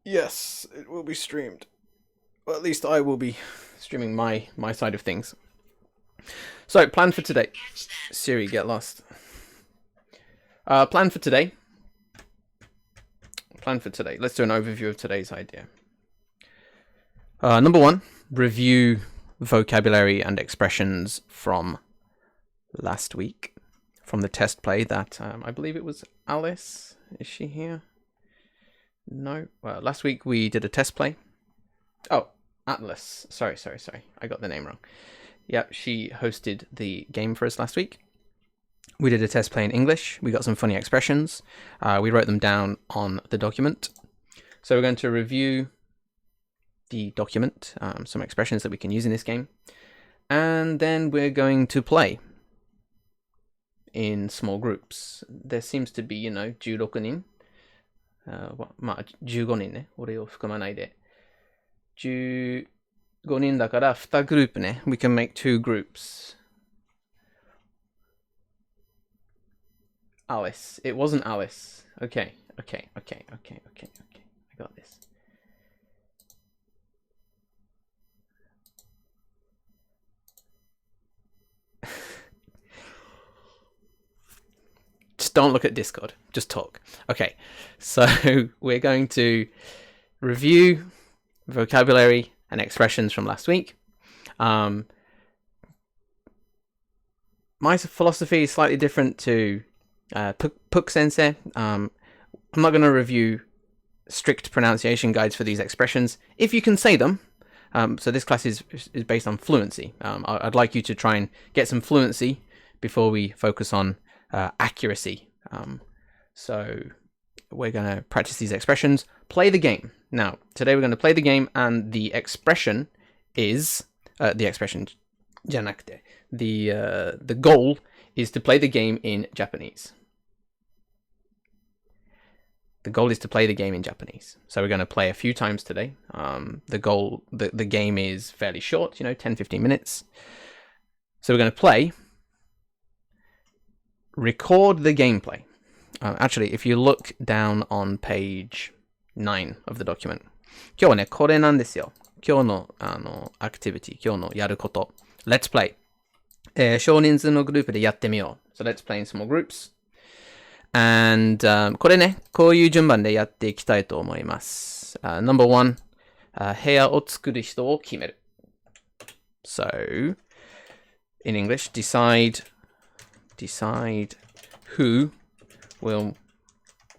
Yes, it will be streamed. Well, at least I will be streaming my side of things. So, plan for today. Siri, get lost. Plan for today. Plan for today. Let's do an overview of today's idea. Number one, review vocabulary and expressions from last week, from the test play that I believe it was Alice. Is she here? No. Well, last week we did a test play. Oh, Atlas. Sorry. I got the name wrong. Yeah, she hosted the game for us last week. We did a test play in English. We got some funny expressions. We wrote them down on the document. So we're going to review the document, some expressions that we can use in this game. And then we're going to play in small groups. There seems to be, 16人。まあ、15人ね。俺を含まないで。15人だから2グループね。We can make 2 groups. Alice. It wasn't Alice. Okay. I got this. Just don't look at Discord. Just talk. Okay. So we're going to review vocabulary and expressions from last week. My philosophy is slightly different to Puk Sensei. I'm not going to review strict pronunciation guides for these expressions if you can say them. So this class is based on fluency. I'd like you to try and get some fluency before we focus on accuracy. So we're going to practice these expressions, play the game. Now, today we're going to play the game, and the expression is the expression じゃなくて the goal is to play the game in Japanese. The goal is to play the game in Japanese. So we're going to play a few times today. The game is fairly short, 10-15 minutes. So we're going to play, record the gameplay. Actually, if you look down on page 9 of the document, 今日はね、これなんですよ。今日のアクティビティ、今日のやること。Let's play. 少人数のグループでやってみよう。So let's play in small groups. And これね、こういう順番でやっていきたいと思います。Number one, 部屋を作る人を決める。So, in English, decide who will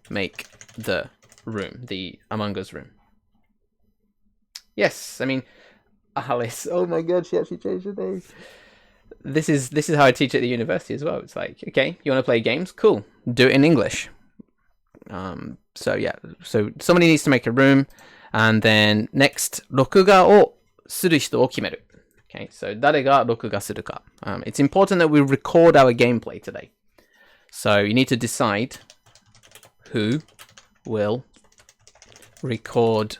make the room, the Among Us room. Yes, I mean, Alice. Oh my god, she actually changed her name. This is how I teach at the university as well. It's like, okay, you want to play games? Cool. Do it in English. So somebody needs to make a room, and then next, 録画をする人を決める. Okay, so 誰が録画するか. It's important that we record our gameplay today. So you need to decide who will record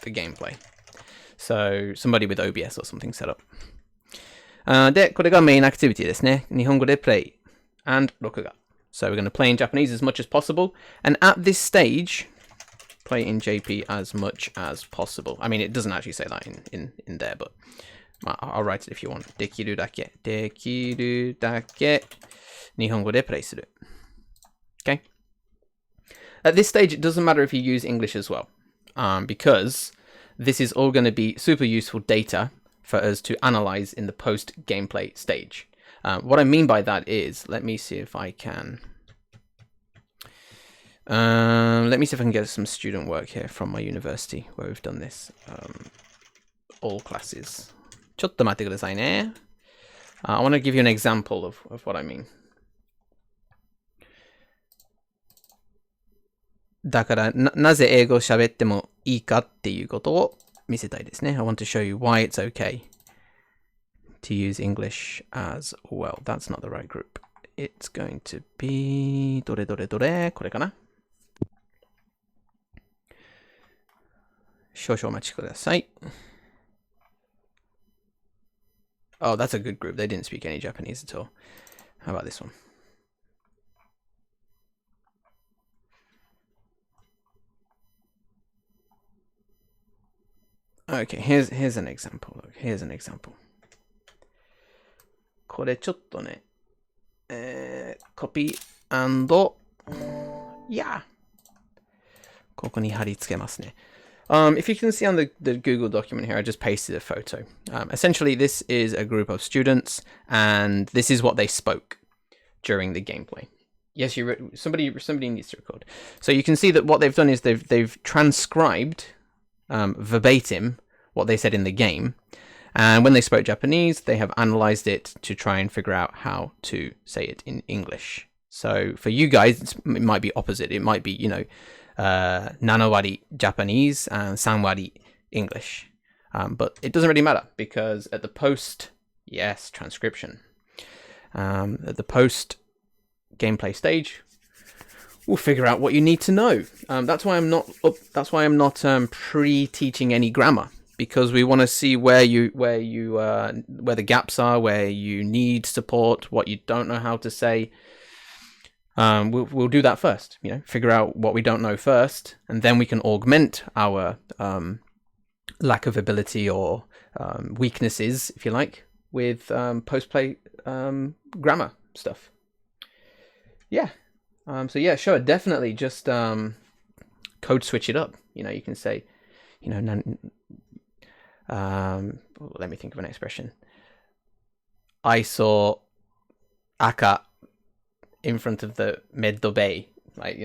the gameplay. So somebody with OBS or something set up. で、これがメインアクティビティですね。日本語で play and 録画. So we're going to play in Japanese as much as possible. And at this stage, play in JP as much as possible. I mean, it doesn't actually say that in there, but I'll write it if you want. できるだけ日本語で play する. Okay? At this stage, it doesn't matter if you use English as well, because this is all going to be super useful data for us to analyze in the post-gameplay stage. What I mean by that is, let me see if I can get some student work here from my university where we've done this. All classes. ちょっと待ってくださいね. I want to give you an example of what I mean. だからなぜ英語を喋ってもいいかっていうことを見せたいですね. I want to show you why it's okay to use English as well. That's not the right group. It's going to be どれこれかな. 少々お待ちください. Oh, that's a good group. They didn't speak any Japanese at all. How about this one? Okay, here's an example. Look, here's an example. これちょっとね、copy and yeah. ここに貼り付けますね。If you can see on the Google document here, I just pasted a photo. Essentially, this is a group of students, and this is what they spoke during the gameplay. Yes, somebody needs to record. So you can see that what they've done is they've transcribed verbatim what they said in the game, and when they spoke Japanese, they have analyzed it to try and figure out how to say it in English. So for you guys, it might be opposite. It might be 7割 Japanese and 3割 English. But it doesn't really matter because at the post, yes, transcription. At the post gameplay stage, we'll figure out what you need to know. That's why I'm not pre-teaching any grammar, because we want to see where the gaps are, where you need support, what you don't know how to say. We'll do that first, figure out what we don't know first, and then we can augment our lack of ability or weaknesses, if you like, with post-play grammar stuff. Yeah. So yeah, sure, definitely just code switch it up. You can say, let me think of an expression. I saw aka in front of the meddo bay. Like,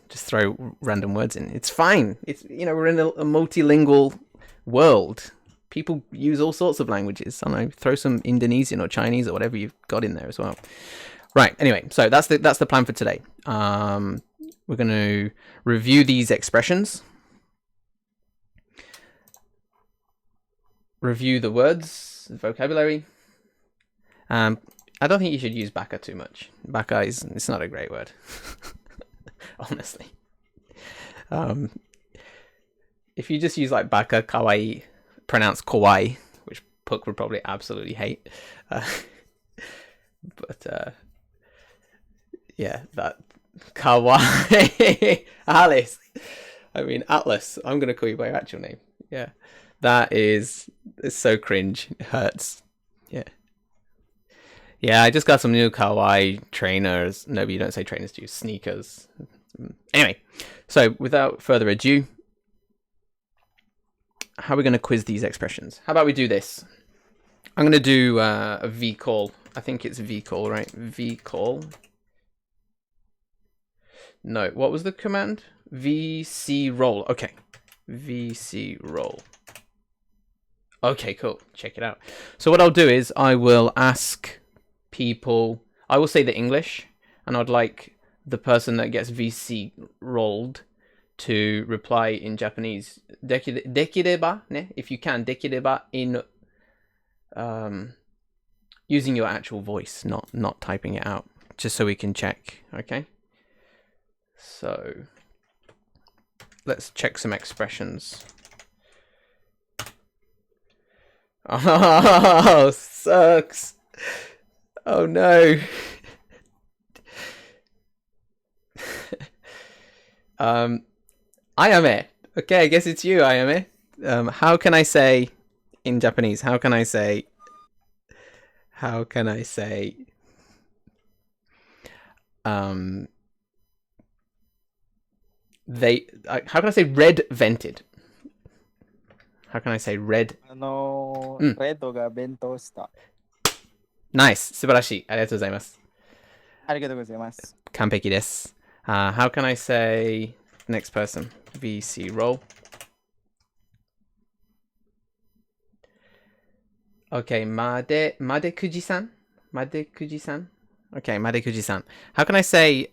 just throw random words in. It's fine. It's, we're in a multilingual world. People use all sorts of languages. I don't know, throw some Indonesian or Chinese or whatever you've got in there as well. Right. Anyway, so that's the plan for today. We're going to review these expressions, review the words, the vocabulary. I don't think you should use baka too much. Baka it's not a great word, honestly. If you just use like baka, kawaii, pronounced kawaii, which Puck would probably absolutely hate. But yeah, that kawaii. Alice. I mean, Atlas. I'm going to call you by your actual name. Yeah. It's so cringe. It hurts. Yeah. Yeah, I just got some new kawaii trainers. No, but you don't say trainers, do you? Sneakers. Anyway, so without further ado, how are we going to quiz these expressions? How about we do this? I'm going to do a V-call. I think it's V-call, right? V-call. No, what was the command? VC roll. Okay. VC roll. Okay, cool. Check it out. So what I'll do is I will ask people, I will say the English, and I'd like the person that gets VC rolled to reply in Japanese. Dekireba, ne? If you can, dekireba in using your actual voice, not typing it out, just so we can check. Okay. So let's check some expressions. Oh, sucks. Oh no. Ayame. Okay, I guess it's you, Ayame. How can I say in Japanese? How can I say how can I say red vented? How can I say red? レッドが弁当した。Nice. 素晴らしい。ありがとうございます。ありがとうございます。完璧です。How can I say next person? VC roll. Okay, Madekuji-san? Madekuji-san? Okay, Madekuji-san. How can I say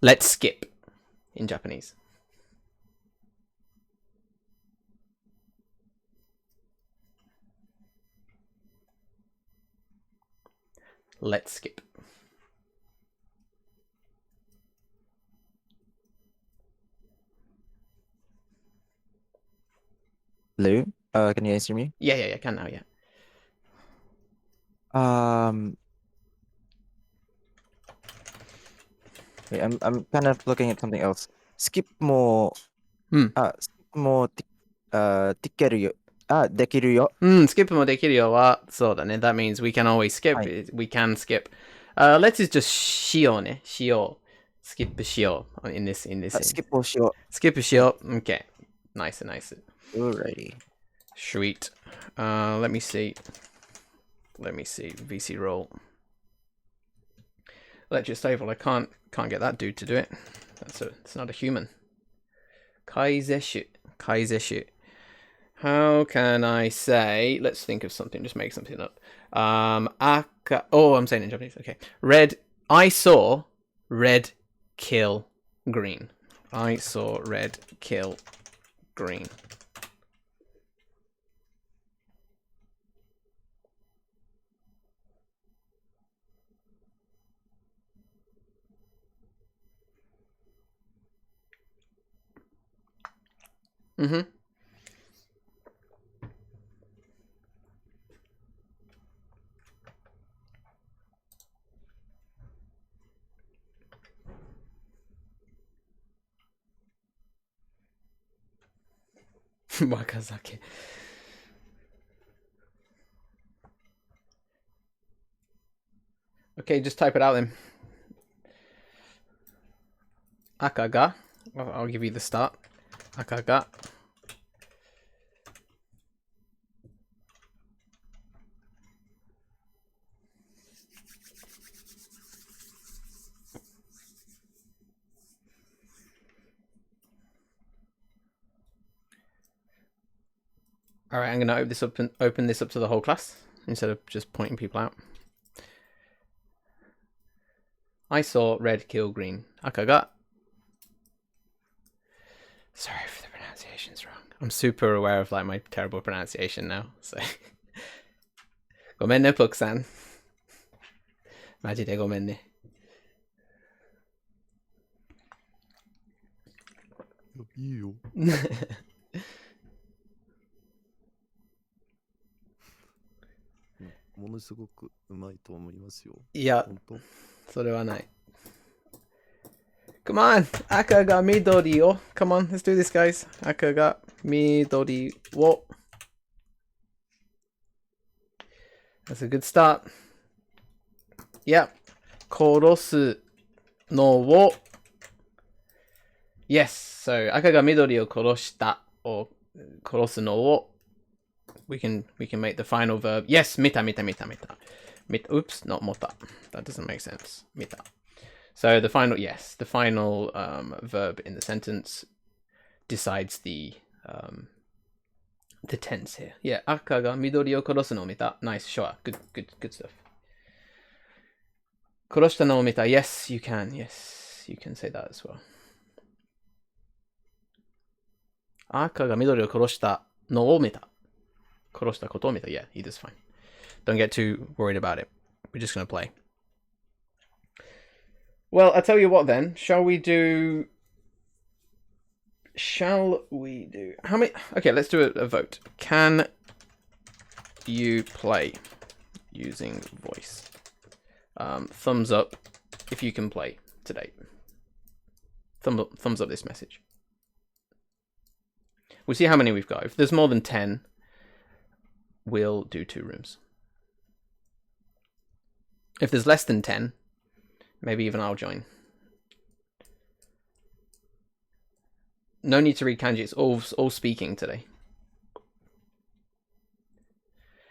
let's skip in Japanese? Let's skip. Hello? Can you answer me? Yeah, I can now, yeah. Wait, I'm kind of looking at something else. スキップも、うん。スキップもできるよ。できるよ。skip もできるよは、そうだね。That means we can always skip. はい。We can skip. Let's just しようね。しよう。skip しよう。in this スキップをしよ skip しう。はい。よう。Okay. Nice, nice. Alrighty. Sweet. Let me see. Let me see. VC roll. Lecture stable. I can't get that dude to do it. It's not a human. Kaizeshu. Kaizeshu. How can I say? Let's think of something. Just make something up. Aka. Oh, I'm saying it in Japanese. Okay. Red. I saw red kill green. I saw red kill green. Mm-hmm. Wakazaki. Okay, just type it out then. Akaga. I'll give you the start. Akaga. All right, I'm going to open this up to the whole class instead of just pointing people out. I saw red kill green. Akaga. Sorry if the pronunciation's wrong. I'm super aware of like my terrible pronunciation now. So, ごめんね、Pukさん。マジでごめんね。いいよ。ものすごくうまいと思いますよ。いや、本当。それはない。Come on! 赤が緑を。Come on, let's do this, guys. 赤が緑を。That's a good start. Yeah. 殺すのを。Yes. So, 赤が緑を殺したを殺すのを。We can make the final verb. Yes, 見た。Oops, not 見た. That doesn't make sense. 見た. So the final verb in the sentence decides the tense here. Yeah, 赤が緑を殺すのを見た. Nice, sure. Good stuff. 殺したのを見た. Yes, you can. Yes, you can say that as well. 赤が緑を殺したのを見た. 殺したことを見た. Yeah, either's fine. Don't get too worried about it. We're just going to play. Well, I tell you what then. Shall we do... How many... Okay, let's do a vote. Can you play using voice? Thumbs up if you can play today. Thumbs up this message. We'll see how many we've got. If there's more than 10, we'll do 2 rooms. If there's less than 10, maybe even I'll join. No need to read kanji. It's all speaking today.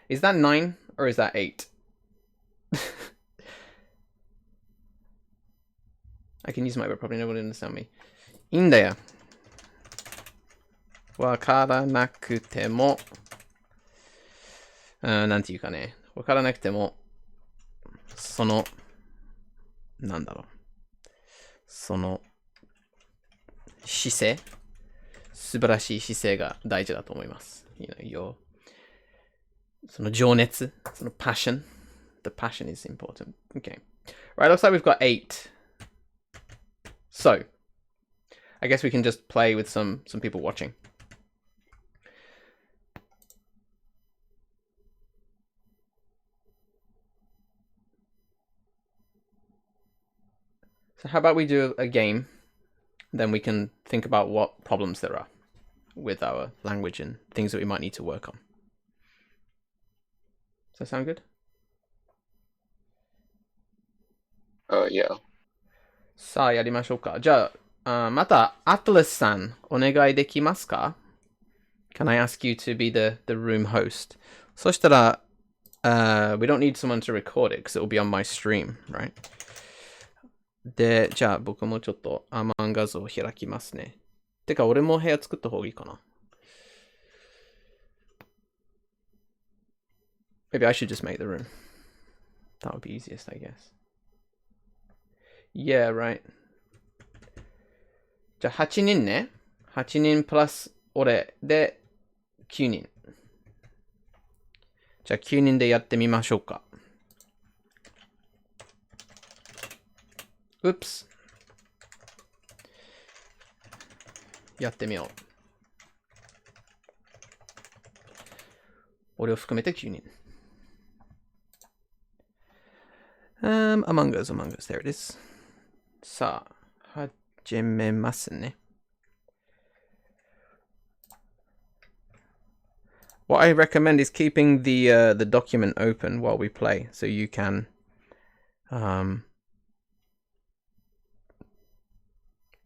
Is that 9 or is that 8? I can use my, but probably nobody will understand me. いいんだよ。わからなくても、なんていうかね。わからなくても、その、なんだろう。その、姿勢、素晴らしい姿勢が大事だと思います。その情熱、その passion. The passion is important. Okay. Right, looks like we've got 8. So, I guess we can just play with some people watching. So how about we do a game then we can think about what problems there are with our language and things that we might need to work on. Does that sound good? Yeah. さあ、やりましょうか。じゃあ、また、Atlas さん、お願いできますか？ Can I ask you to be the room host? そしたら、we don't need someone to record it because it will be on my stream, right? で、じゃあ僕もちょっとアマン画像を開きますね。てか、俺も部屋作った方がいいかな。Maybe I should just make the room. That would be easiest, I guess. Yeah, right. じゃあ8人ね。8人プラス俺で9人。じゃあ9人でやってみましょうか。Oops。やってみよう。俺を含めて9人。Among Us, Among Us, there it is. さあ、始めますね。What I recommend is keeping the document open while we play, so you can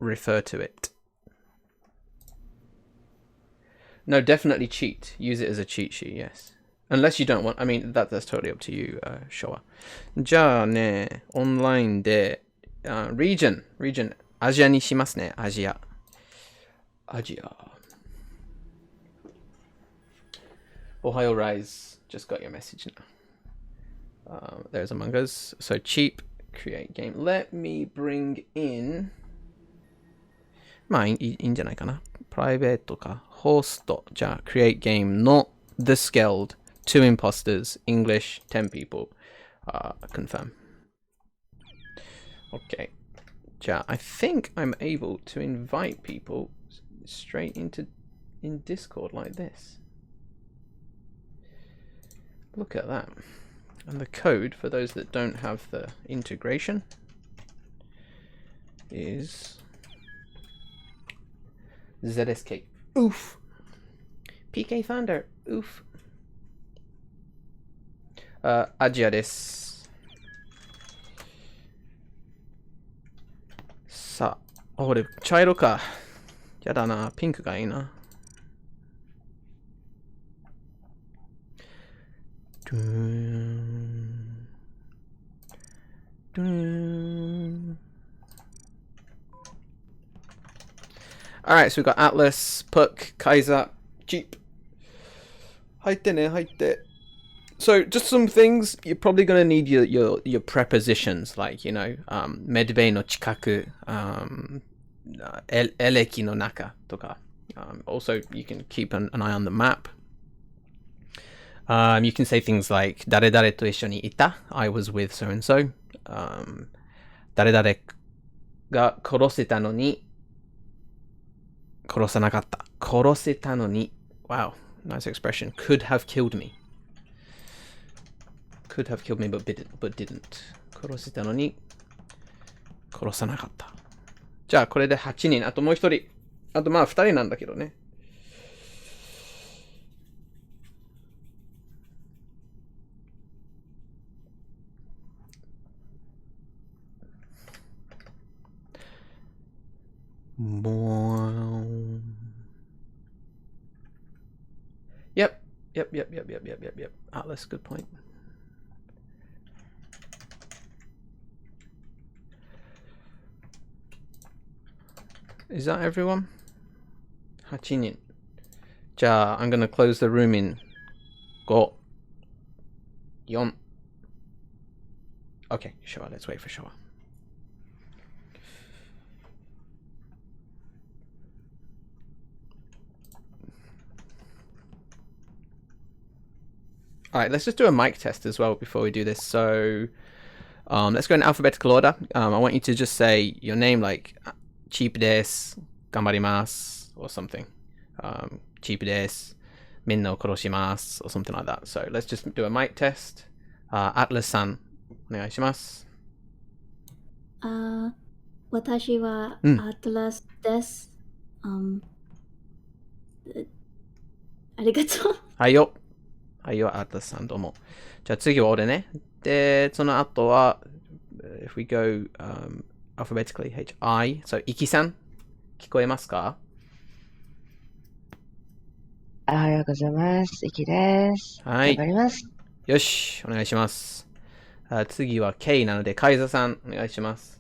refer to it. No, definitely cheat. Use it as a cheat sheet, yes. Unless you don't want, I mean, that's totally up to you, Showa. じゃあね、オンラインで、region、アジアにしますね、アジア。Ohio Rise, just got your message now. There's Among Us. So cheap, create game. Let me bring in... まあいいんじゃないかな。プライベートか。ホスト。じゃあ、create game の The Skeld, 2 imposters, English, 10 people. Confirm. Okay. じゃあ、I think I'm able to invite people straight in Discord like this. Look at that. And the code, for those that don't have the integration, is ZSK. Oof. PK Thunder. Oof. アジアです。さあ、俺、茶色か。やだな、ピンクがいいな。Alright, so we've got Atlas, Puck, Kaiser, Jeep. 入ってね、入って。So, just some things, you're probably going to need your prepositions, like, you know, medbei no chikaku, eleki no naka, toka. Also, you can keep an eye on the map. You can say things like, 誰々と一緒にいた? I was with so and so. 誰々が殺せたのに殺さなかった。殺せたのに Wow, nice expression. Could have killed me. Could have killed me but didn't. 殺せたのに殺さなかった。じゃあこれで8人。あともう1人。あとまあ2人なんだけどね。Yep. Atlas, good point. Is that everyone? 8人。じゃあ、I'm gonna close the room in 5, 4. Okay, sure, let's wait for sure. Alright, let's just do a mic test as well before we do this. So, let's go in alphabetical order. I want you to just say your name, like cheap desu, ganbarimasu, or something. Cheap desu, minna o koroshimasu, or something like that. So let's just do a mic test. Atlas-san, onegaishimasu. 私はうんアトラスです。ありがとう。はいよ。はいよ、アートさんどうも。じゃあ次は俺ね。で、その後は、if we go、alphabetically, H-I. So, イキさん、聞こえますか？おはようございます。いきです。はい頑張ります。よし、お願いします。次は K なので、カイザさん、お願いします。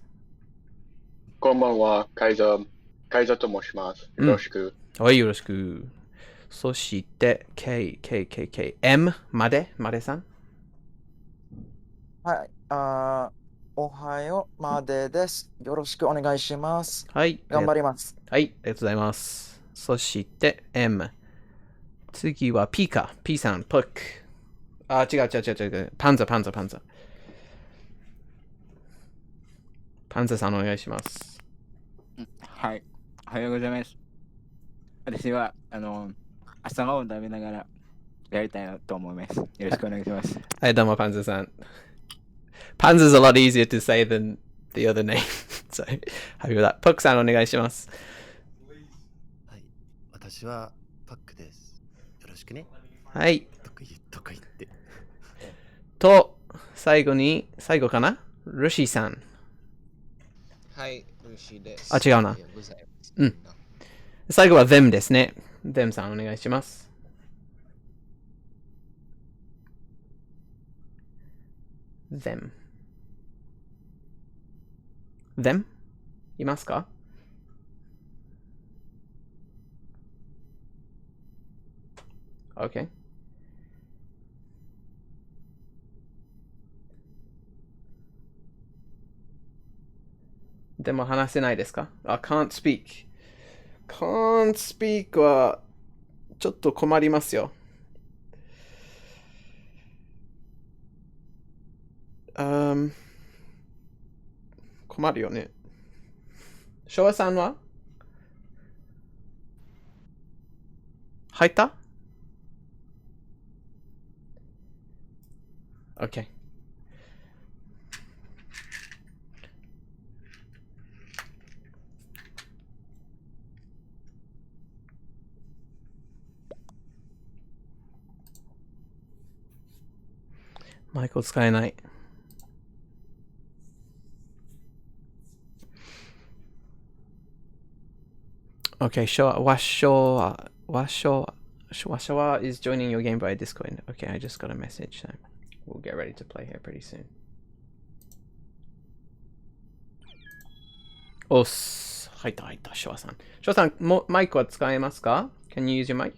こんばんは、カイザと申します。よろしく。はい、よろしく。そして、M までさん。はい。おはようまでです。よろしくお願いします。はい。頑張ります。はい、ありがとうございます。そして、M。次は P か。P さん、プック。違う。パンザ。パンザさん、お願いします。はい。おはようございます。私は、朝ごはん食べながらやりたいなと思います。よろしくお願いします。はい、どうも、パンザさん。Panza's a lot easier to say than the other name. So, happy with that. プックさん、お願いします。はい。私はパックです。よろしくね。はい。とか言って。と、最後かな？ルシーさん。はい、ルシーです。違うな。うん。最後は them ですね。them さんお願いします。them いますか？ OK。でも話せないですか？can't speak。can't speak はちょっと困りますよ。困るよね。昭和さんは入った？ OK。マイクを使えない。Okay, Washawa is joining your game via Discord. Okay, I just got a message, so we'll get ready to play here pretty soon. おっす。入った、ショワさん。ショワさん、マイクは使えますか？ Can you use your mic?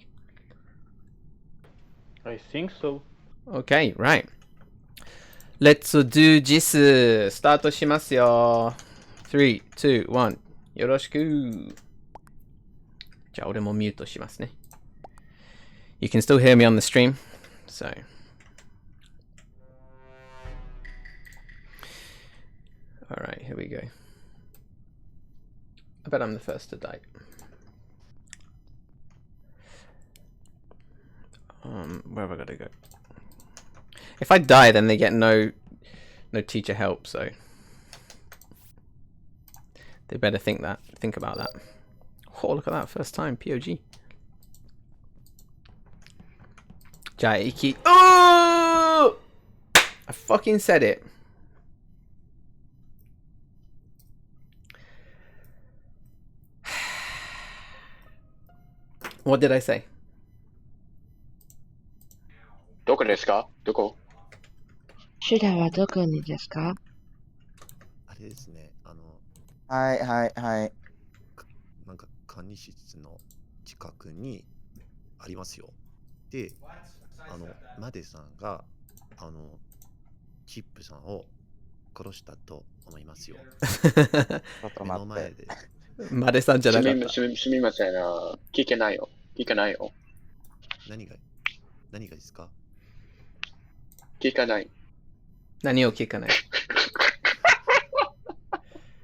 I think so. Okay, right. Let's do this. スタートしますよ。3, 2, 1. よろしく。じゃあ俺もミュートしますね。You can still hear me on the stream, so. Alright, here we go. I bet I'm the first to die. Where have I got to go? If I die, then they get no teacher help, so they better think about that. Oh, look at that, first time, POG. Jaiki. Oh! I fucking said it. What did I say? どこですか？どこ？シュラはどこにですか？あれですね。はい。なんか管理室の近くにありますよ。で、マデさんがチップさんを殺したと思いますよ。目の前で。マデさんじゃなかった。すみません。聞けないよ。何がですか？聞かない。何を聞かない？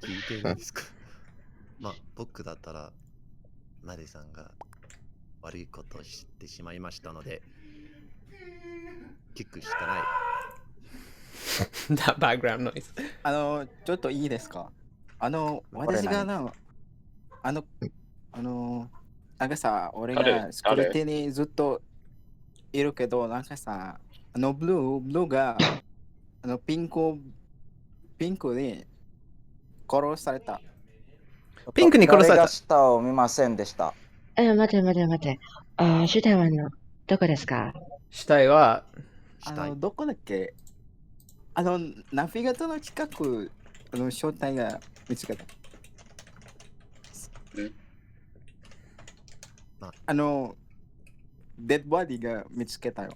聞いてるんですか？まあ、僕だったら、マデさんが悪いことをしてしまいましたので、キックしかない。That background noise. ちょっといいですか？私がなんかさ、俺誰が作り手にずっといるけど、なんかさ、ブルーが、ピンクに殺された。ピンクに殺された。誰が下を見ませんでした。待て待て待て。主体はどこですか？死体は、死体。どこだっけ？ナビゲーターの近く、正体が見つかった。デッドバディが見つけたよ。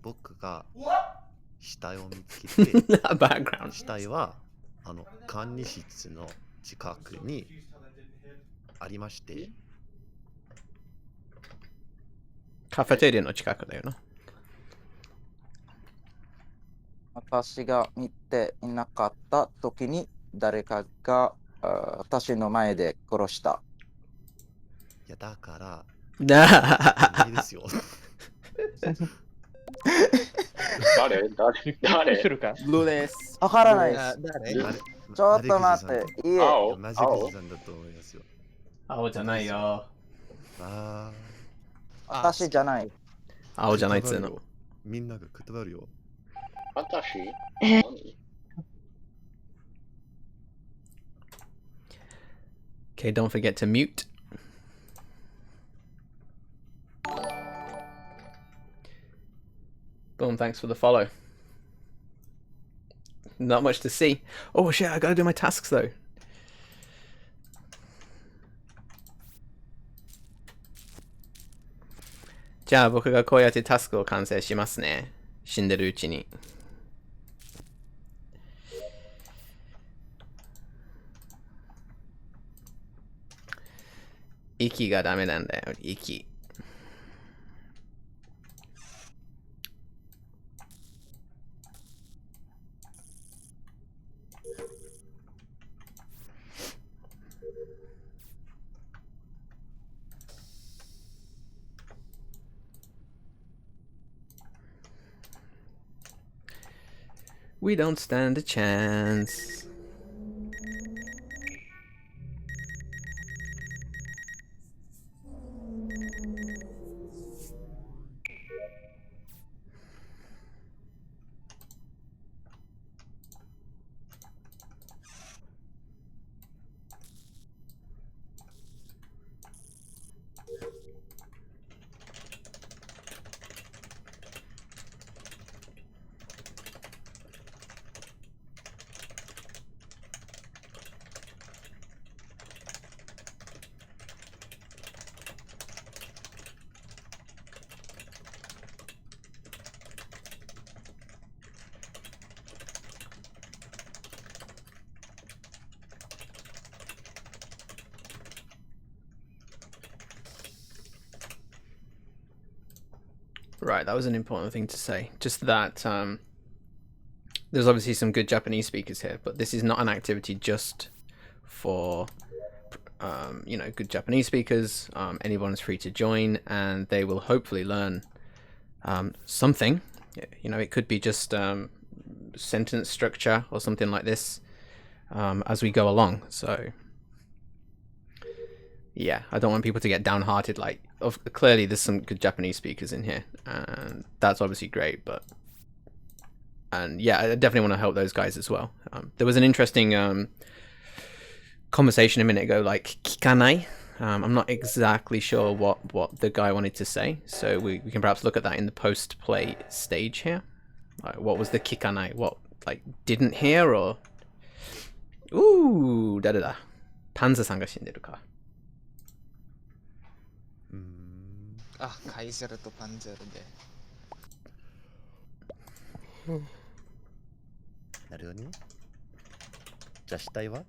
僕が死体を見つけて、バックグラウンド。死体は管理室の近くにありまして、カフェテリアの近くだよな。私が見ていなかった時に誰かが私の前で殺した。いやだからだいいですよ。誰するか。ブルーです。わからないです。誰ちょっと待って。いいえ。青マジックさんだと思いますよ。青じゃないよ。私じゃない。青じゃないっつうの。みんながくたばるよ。私え何 Okay, don't forget to mute. Boom, thanks for the follow. Not much to see. Oh shit, I gotta do my tasks though. じゃあ僕がこうやってタスクを完成しますね。死んでるうちに。息がダメなんだよ、息。We don't stand a chance. Right, that was an important thing to say. Just that there's obviously some good Japanese speakers here, but this is not an activity just for you know, good Japanese speakers. Anyone is free to join, and they will hopefully learn something. You know, it could be just sentence structure or something like this as we go along. So yeah, I don't want people to get downhearted. Like, clearly there's some good Japanese speakers in here, and that's obviously great. And yeah, I definitely want to help those guys as well. There was an interesting conversation a minute ago, like kikanai. I'm not exactly sure what the guy wanted to say, so we can perhaps look at that in the post-play stage here. Like, what was the kikanai? What, like, didn't hear, or ooh, da da da. Panza-sanが死んでるか。あ、カイゼルとパンゼルで。なるほどね。じゃあ死体は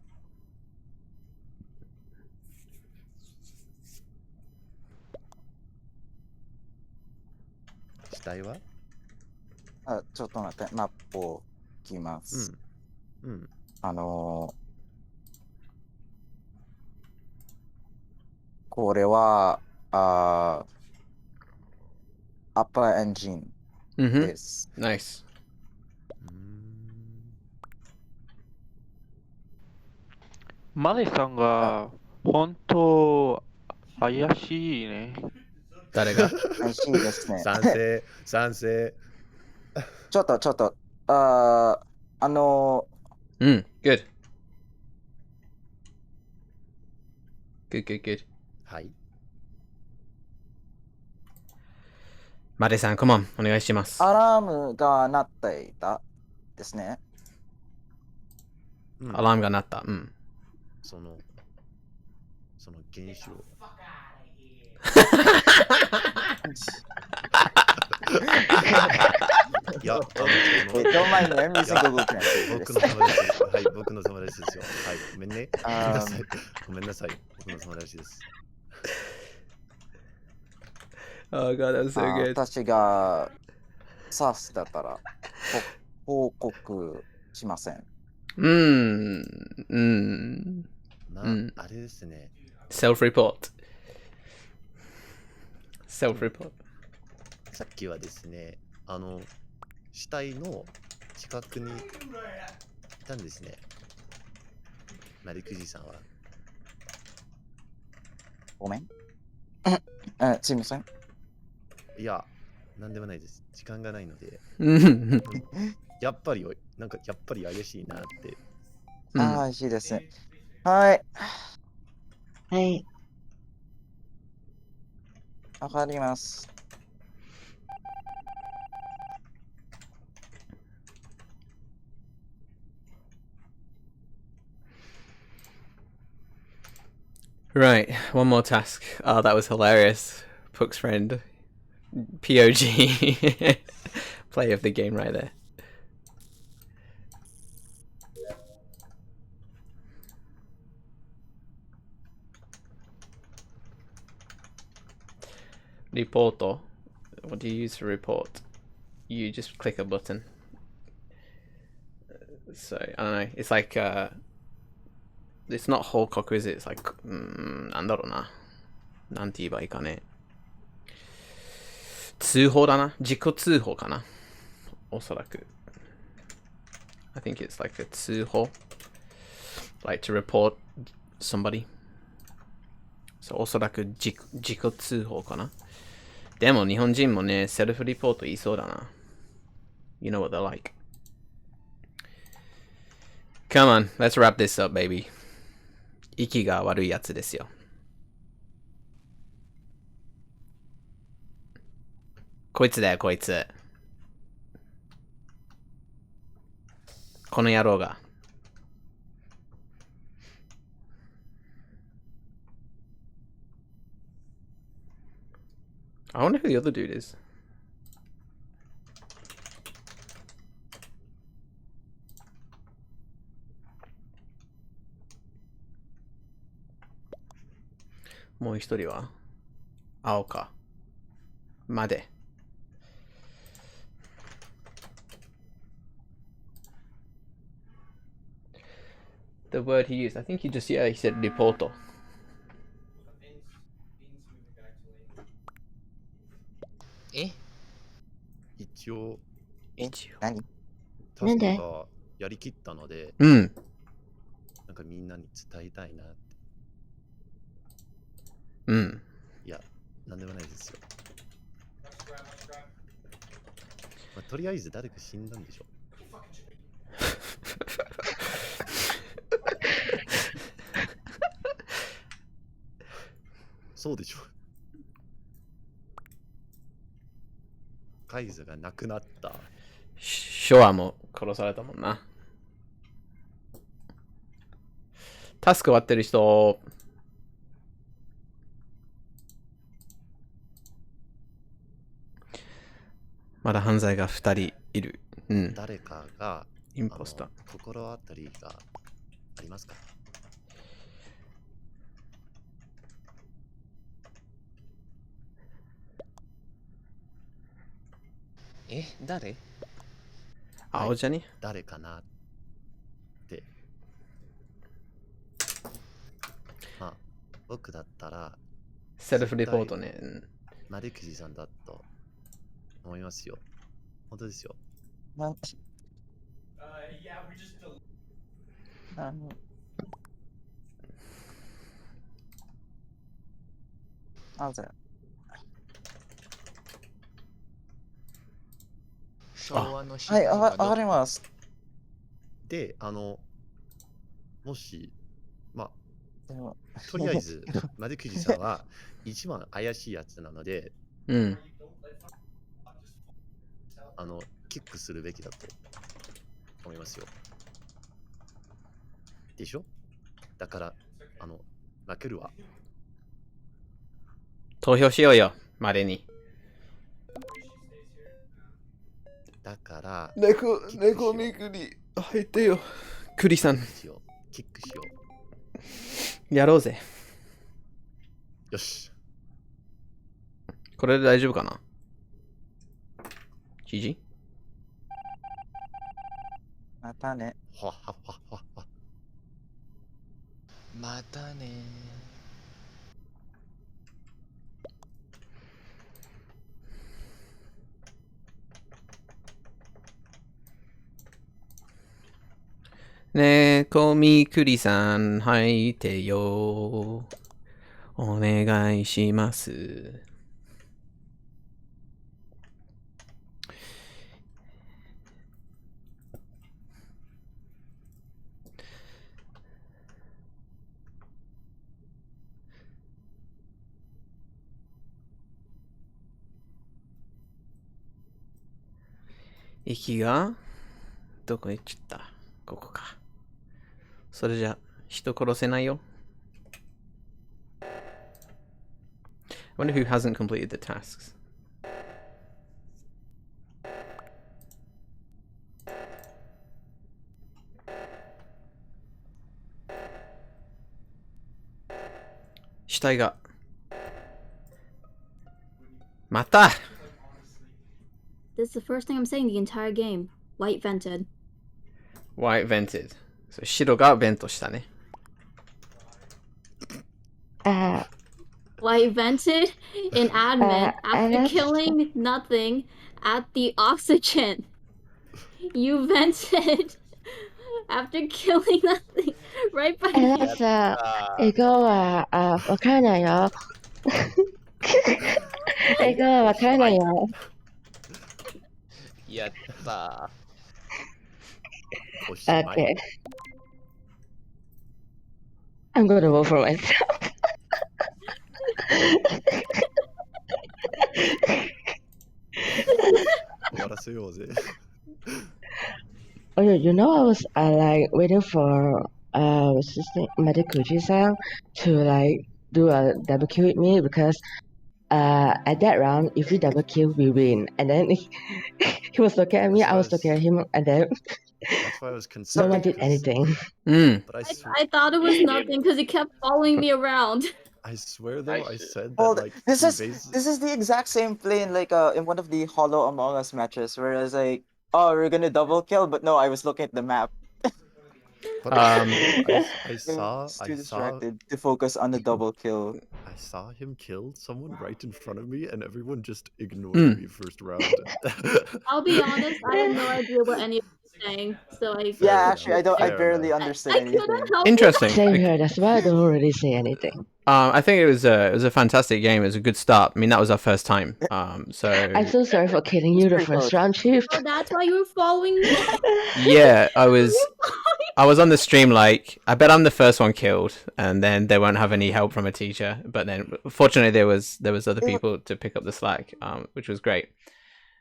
死体はちょっと待って、マップを聞きます。これは、アッパーエンジンです。Nice. マネさんが本当怪しいね。誰が怪しいですね。賛成、賛成。ちょっと、あー、うん、good. Good, good, good. はい。マレさん、come on, お願いします。アラームが鳴っていたですね。うんアラームが鳴った。うん。その現象。いや、Don't mind me, I'm using Google Translate 僕の友達、はい、僕の友達ですよ。はい、ごめんね。ごめんなさい。ごめんなさい。僕の友達です。Oh god, that was so good. 私がサースだったら報告しません。あれですね。Self-report. Self-report. さっきはですね、死体の近くにいたんですね。マリクジさんは。ごめん。すいません。いや、なんでもないです。時間がないので。うんやっぱり怪しいなって。怪しいですね。はい。はい。わかります。Right, one more task. Oh, that was hilarious. Puck's friend. POG. Play of the game right there. Reporto. What do you use for report? You just click a button. So, I don't know. It's like, it's not Holcock, is it? It's like, なんだろうな。なんて言えばいいかね。通報だな。自己通報かな。おそらく。I think it's like a 通報。Like to report somebody. So おそらく自己通報かな。でも日本人もね、セルフリポート言いそうだな。You know what they're like. Come on, let's wrap this up, baby. 息が悪いやつですよ。こいつだよ、こいつ。この野郎が。I wonder who the other dude is.もう一人は青か。まで。The word he used, I think he just, yeah, he said reporto. 一応、何タスクがやりきったので、なんかみんなに伝えたいなって。いや、なんでもないですよ。まあ、とりあえず誰か死んだんでしょ。そうでしょ。カイズが亡くなった。ショアも殺されたもんな。タスク終わってる人。まだ犯罪が2人いる。誰かがインポスター。心当たりがありますか？誰？青じゃに？誰かなって。まあ、僕だったらセルフリポートね。マリクジさんだと思いますよ。本当ですよ。なぜ昭和のはい、わがかります。で、もし、までもあ、とりあえず、丸くじさんは一番怪しいやつなので、うん。キックするべきだと思いますよ。でしょ？だから、負けるわ。投票しようよ、までに。だから、猫キックしようみくり、入ってよ。クリさん、キックしよやろうぜ。う。よし。これで大丈夫かな？ GG？ またね。はっはっはっはっは。またね猫みくりさん、入ってよ。お願いします。息がどこ行っちゃった？ここか。それじゃ人殺せないよ。I wonder who hasn't completed the tasks.死体が。また This is the first thing I'm saying the entire game. White vented. White vented. そう白がベントしたね。White vented in admin after that's- killing nothing at the oxygen. You vented after killing nothing right by And the that's 英語はわからないよ。英語はわからないよ。やったおしまい。 Okay. I'm gonna vote for myself. 終わらせようぜ。Oh, you know, I was like waiting for what's his name, Matakuchi-san to like do a double kill with me because at that round, if we double kill, we win. And then he was looking at me, That's I why was looking at him, and then That's why I was no concerned. one did 'cause- anything. But I thought it was nothing because he kept following me around. I swear though, I said that Well, like this he is bas- this is the exact same play in like in one of the Hollow Among Us matches, whereas like, oh, we're gonna double kill, but no, I was looking at the map. But I saw was too distracted to focus on the double kill. I saw him kill someone right in front of me, and everyone just ignored me first round. I'll be honest, I had no idea what any of you were saying, so I Yeah, actually, I barely enough. understood I anything. couldn't help Interesting. Same here, that's why I don't really say anything. I think it was a fantastic game. It was a good start. I mean, that was our first time. So I'm so sorry for killing you the first round, Chief. Oh, that's why you were following me. yeah, I was on the stream like, I bet I'm the first one killed, and then they won't have any help from a teacher. But then, fortunately, there was other people to pick up the slack, which was great.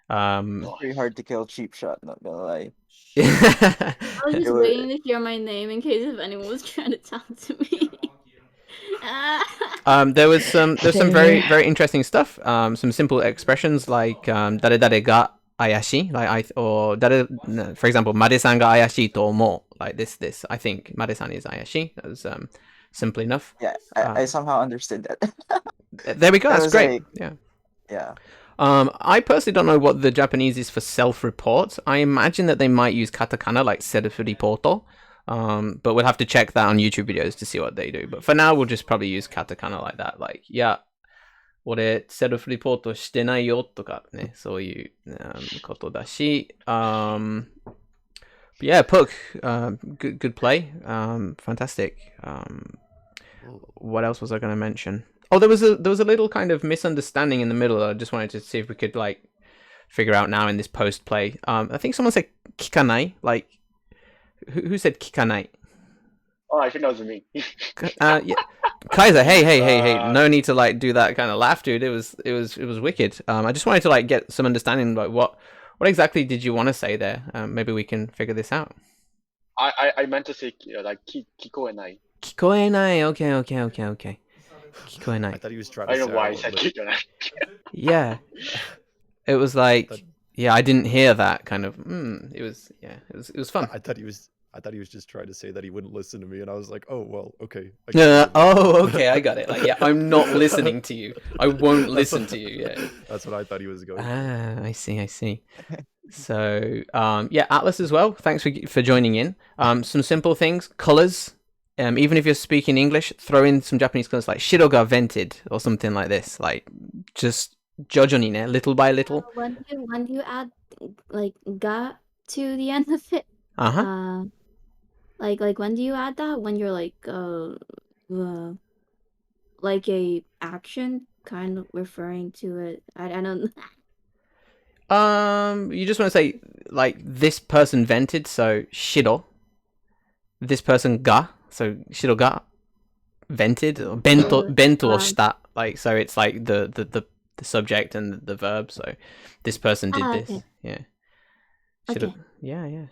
It's pretty hard to kill cheap shot, not gonna lie. I was just waiting to hear my name in case if anyone was trying to talk to me. There was some very very interesting stuff. Some simple expressions like dare dare ga ayashi, like or dare, for example, Made-san ga ayashi to omou, like this. I think Made-san is ayashi. That was simple enough. Yeah, I somehow understood that. There we go. That That's was great. like- Yeah. Yeah. I personally don't know what the Japanese is for self-report. I imagine that they might use katakana like self-report. But we'll have to check that on YouTube videos to see what they do. But for now, we'll just probably use katakana like that. Like, yeah, 俺、セルフリポートしてないよとかね、そういう、ことだし、but yeah, Puck, good play, fantastic. What else was I going to mention? Oh, there was a little kind of misunderstanding in the middle that I just wanted to see if we could like figure out now in this post play. I think someone said kikanai. Like, who said kikanai? Oh, I think that was me. Yeah, Kaiser. Hey. No need to like do that kind of laugh, dude. It was wicked. I just wanted to like get some understanding like what exactly did you want to say there? Maybe we can figure this out. I meant to say like kikoenai. Kikoenai. Okay. I Kikoenai. thought he was trying I to don't say know why I said kikoenai. Yeah. It was like, yeah, I didn't hear that kind of. It was fun. I thought he was just trying to say that he wouldn't listen to me, and I was like, oh well, okay. Okay, I got it. Like, yeah, I'm not listening to you. I won't listen to you. Yeah. That's what I thought he was going. I see. So, yeah, Atlas as well. Thanks for joining in. Some simple things, colors. Even if you're speaking English, throw in some Japanese colors like shiro ga vented or something like this. Like, just jojoni ne, little by little. When do you add like ga to the end of it? Like when do you add that? When you're like a action kind of referring to it. I don't. You just want to say like this person vented, so shiro. This person ga, so shiro ga vented or bento or shita. Like, so it's like the subject and the verb. So this person did this. Okay. Yeah. Okay. Yeah.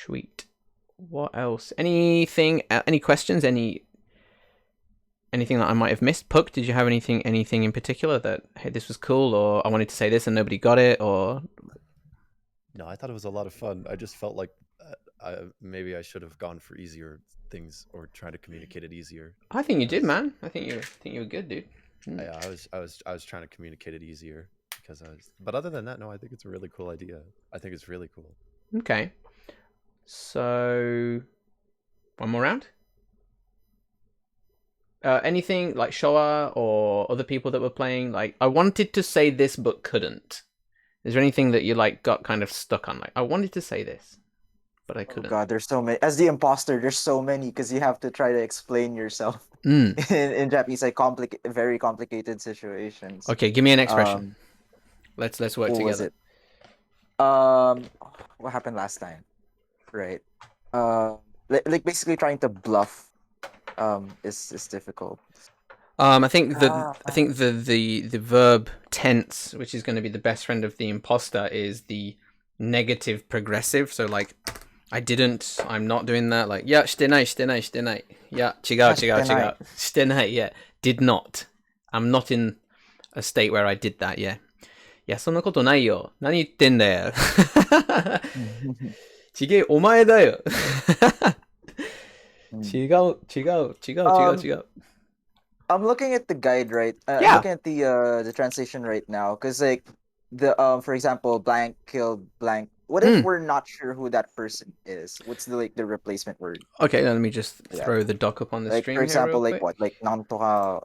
Sweet. What else? Anything? Any questions? Anything that I might have missed? Puck, did you have anything in particular that, hey, this was cool, or I wanted to say this and nobody got it, or? No, I thought it was a lot of fun. I just felt like maybe I should have gone for easier things or try to communicate it easier. I think you did, man. I think you were good, dude. Yeah, I was trying to communicate it easier because but other than that, no, I think it's a really cool idea. I think it's really cool. Okay. So, one more round? Anything like Showa or other people that were playing? Like, I wanted to say this but couldn't. Is there anything that you like got kind of stuck on? Like, I wanted to say this, but I couldn't. Oh God, there's so many. As the imposter, there's so many because you have to try to explain yourself in Japanese, like very complicated situations. Okay, give me an expression. Let's work what together. Was it? What happened last time? Right. Like basically trying to bluff is difficult. I think the verb tense, which is going to be the best friend of the imposter, is the negative progressive. So like, I'm not doing that. Like, yeah, shitenai. Yeah, chigao. Shitenai, yeah. Did not. I'm not in a state where I did that, yeah. Yeah, そんなことないよ。何言ってんだよ。ちげえ、お前だよ。違う。I'm looking at the guide, right? Yeah. I'm looking at the translation right now, because like for example, blank killed blank. What if we're not sure who that person is? What's the replacement word? Okay, let me just throw the doc up on the like, stream. For example, here real like quick. what? Like nantoka,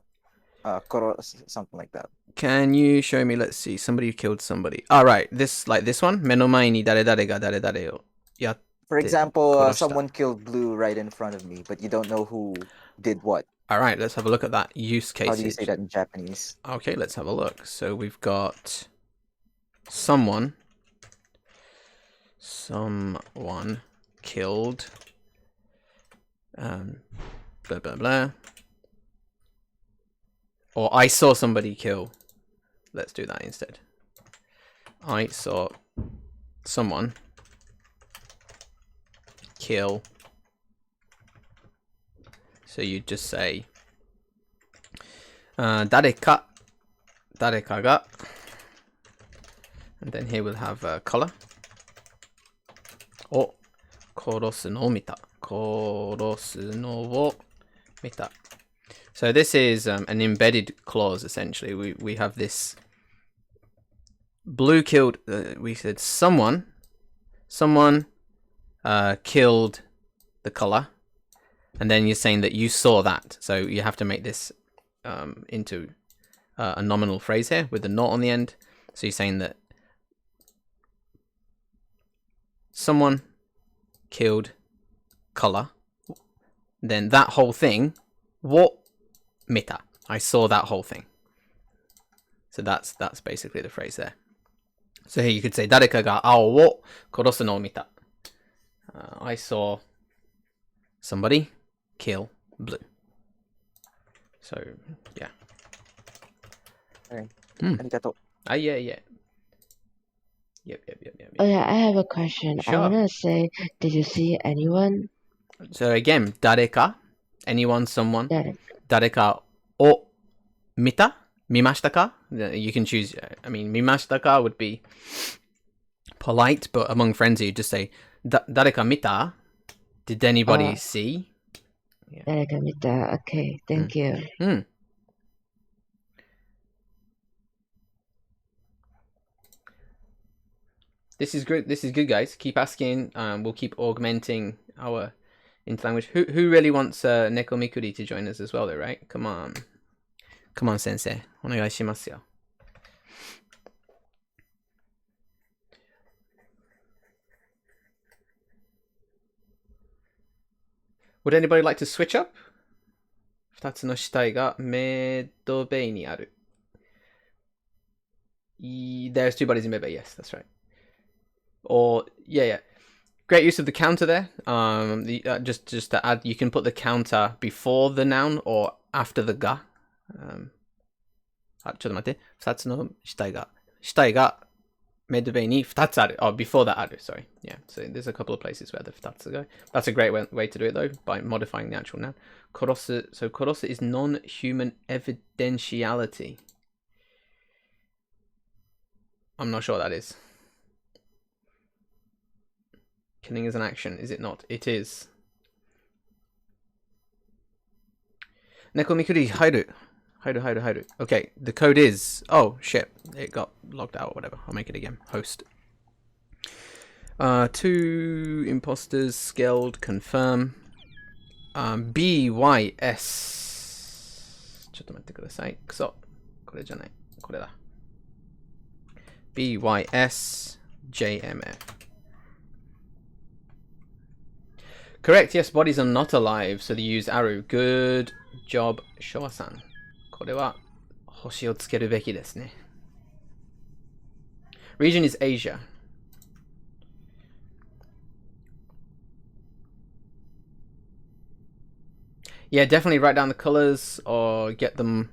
koro, something like that. Can you show me? Let's see. Somebody killed somebody. All right, this one. 目の前に誰々が誰々をやって。 For example, someone killed blue right in front of me, but you don't know who did what. All right, let's have a look at that use case. How do you say that in Japanese? Okay, let's have a look. So we've got someone killed blah blah blah, or I saw somebody kill. Let's do that instead. I saw someone kill. So you just say 誰かが and then here we'll have a color を殺すのを見た So this is an embedded clause essentially. We have this blue killed we said someone killed the color, and then you're saying that you saw that, so you have to make this into a nominal phrase here with a not on the end. So you're saying that someone killed color, then that whole thing wo mita. I saw that whole thing. So that's basically the phrase there. So here you could say 誰かが青を殺すのを見た. I saw somebody kill blue. So yeah. Alright. Mm. Arigato. Yeah. Yep. Oh yeah, I have a question. I Sure. wanna say, did you see anyone So again, 誰か anyone, someone. that 誰かを見た mimashita ka? You can choose. I mean, mimashita ka would be polite, but among friends you just say 誰か見た? Did anybody see? Mita? Okay, thank you. This is good. This is good, guys. Keep asking. We'll keep augmenting our into language. Who really wants Neko Mikuri to join us as well, though, right? Come on, sensei. Onegaishimasu yo. Would anybody like to switch up? 2つの死体がメドベイにある. There's 2 bodies in Medbay. Yes, that's right. Or yeah. Great use of the counter there. Just to add, you can put the counter before the noun or after the ga. ちょっと待って。2つの死体がメドベイに2つある. Oh, before that ある. Sorry. Yeah. So there's a couple of places where the 2つ go. That's a great way to do it though, by modifying the actual noun. Korosu. So korosu is non-human evidentiality. I'm not sure what that is. Killing is an action, is it not? It is. Neko Mikuri, hairu. Okay, the code is... Oh, shit. It got logged out or whatever. I'll make it again. Host. 2 imposters, skilled, confirm. BYS. ちょっと待ってください。くそ。これじゃない。これだ。BYS JMF. Correct, yes, bodies are not alive, so they use arrow. Good job, Showa-san. これは星をつけるべきですね. Region is Asia. Yeah, definitely write down the colors or get them,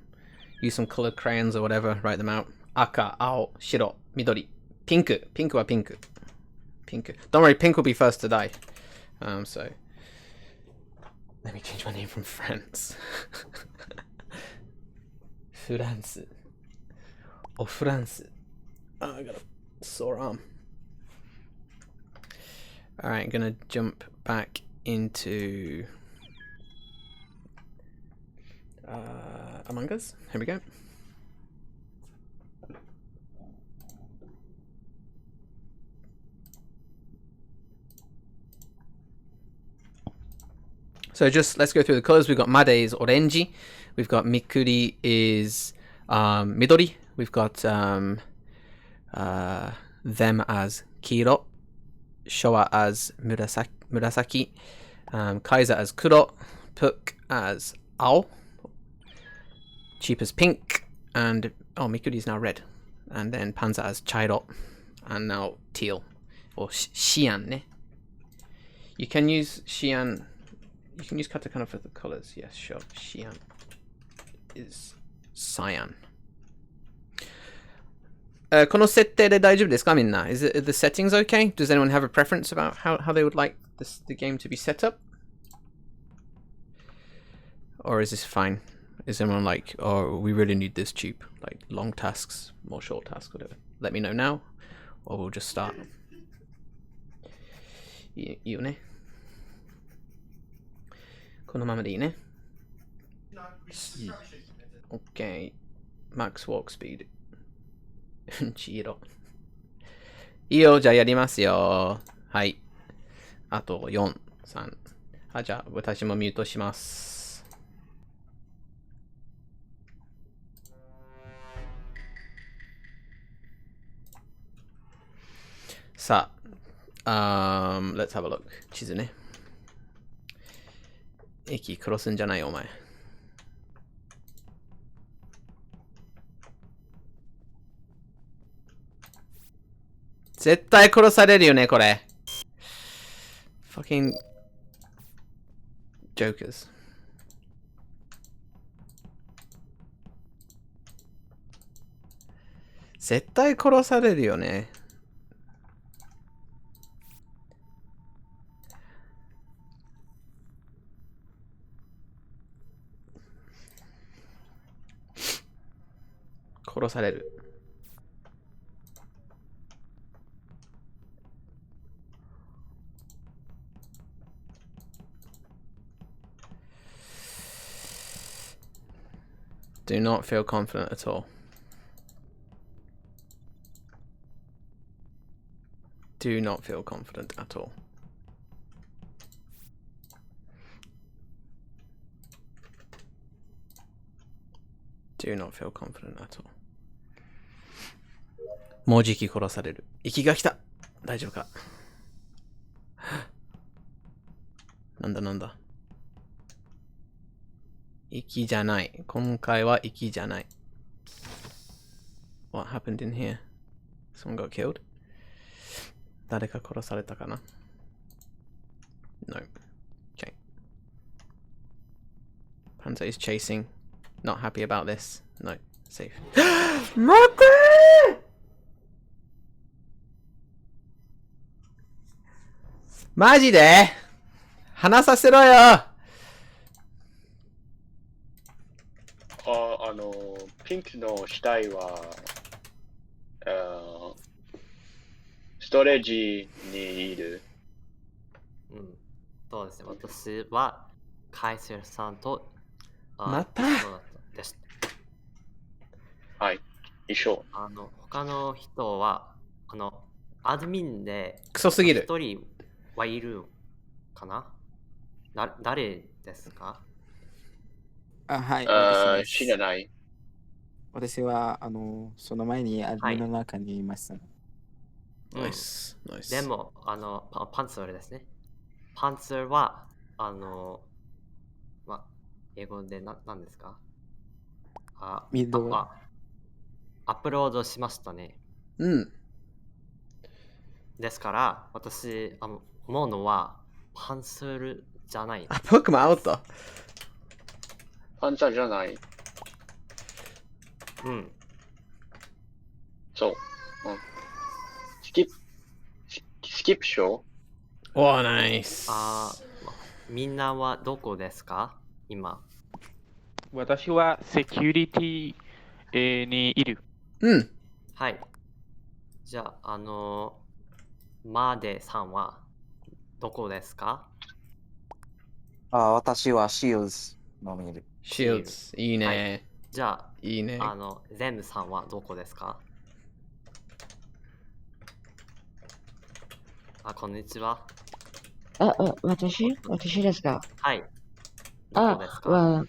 use some colored crayons or whatever, write them out. Aka, ao, shiro, midori. Pink. Pink wa pink. Don't worry, pink will be first to die. So let me change my name from France. France. Oh, France. Oh, I got a sore arm. Alright, I'm gonna jump back into Among Us. Here we go. So just let's go through the colors. We've got Made is orange. We've got Mikuri is midori. We've got them as kiro. Showa as murasaki. Kaiser as kuro. Puck as ao. Cheap as pink. And Mikuri is now red. And then Panza as chairo. And now teal. Or Shian, ne? You can use Shian. You can use katakana for the colors. Yes, sure. Shian is cyan. この設定で大丈夫ですかみんな? Is the settings okay? Does anyone have a preference about how they would like the game to be set up? Or is this fine? Is anyone like, oh, we really need this cheap? Like long tasks, more short tasks, whatever. Let me know now, or we'll just start. いいよね? このままでいいね? OK. Max walk speed. 黄色。いいよ、じゃあやりますよ。はい。あと4、3。じゃあ私もミュートします。さあ、let's have a look. 地図ね。駅クロスんじゃないお前。絶対殺されるよね、これ。fucking jokers。絶対殺されるよね。殺される。Do not feel confident at all. Do not feel confident at all. Do not feel confident at all. もうじき殺される。息が来た。大丈夫か。なんだなんだ。息じゃない。今回は息じゃない。What happened in here? Someone got killed? 誰か殺されたかな No. Okay. Panzer is chasing. Not happy about this. No. Safe. 待ってーマジで話させろよピンクの死体は、ストレージにいる。うん。そうですね。私は、カイセルさんと、また一緒だったです。はい、一緒。他の人は、アドミンで、クソすぎる。一人はいるかな誰ですかはい、私です。知らない。私は、その前にアドミンの中にいました。ナイス。ナイス。でも、パンツァーですね。パンツァーは、英語で何ですかアップロードしましたね。うん。ですから、私、思うのは、パンツァーじゃない。あ、僕もアウト。パンツァーじゃない。うん。そう。スキップショーおー、ナイス。みんなはどこですか今。私はセキュリティ、にいる。うん。はい。じゃあ、マーデさんはどこですか私はシールズの見る。シールズ、いいね、はい。じゃあ、いいね。ゼムさんはどこですかこんにちは。私ですかはい。どこですか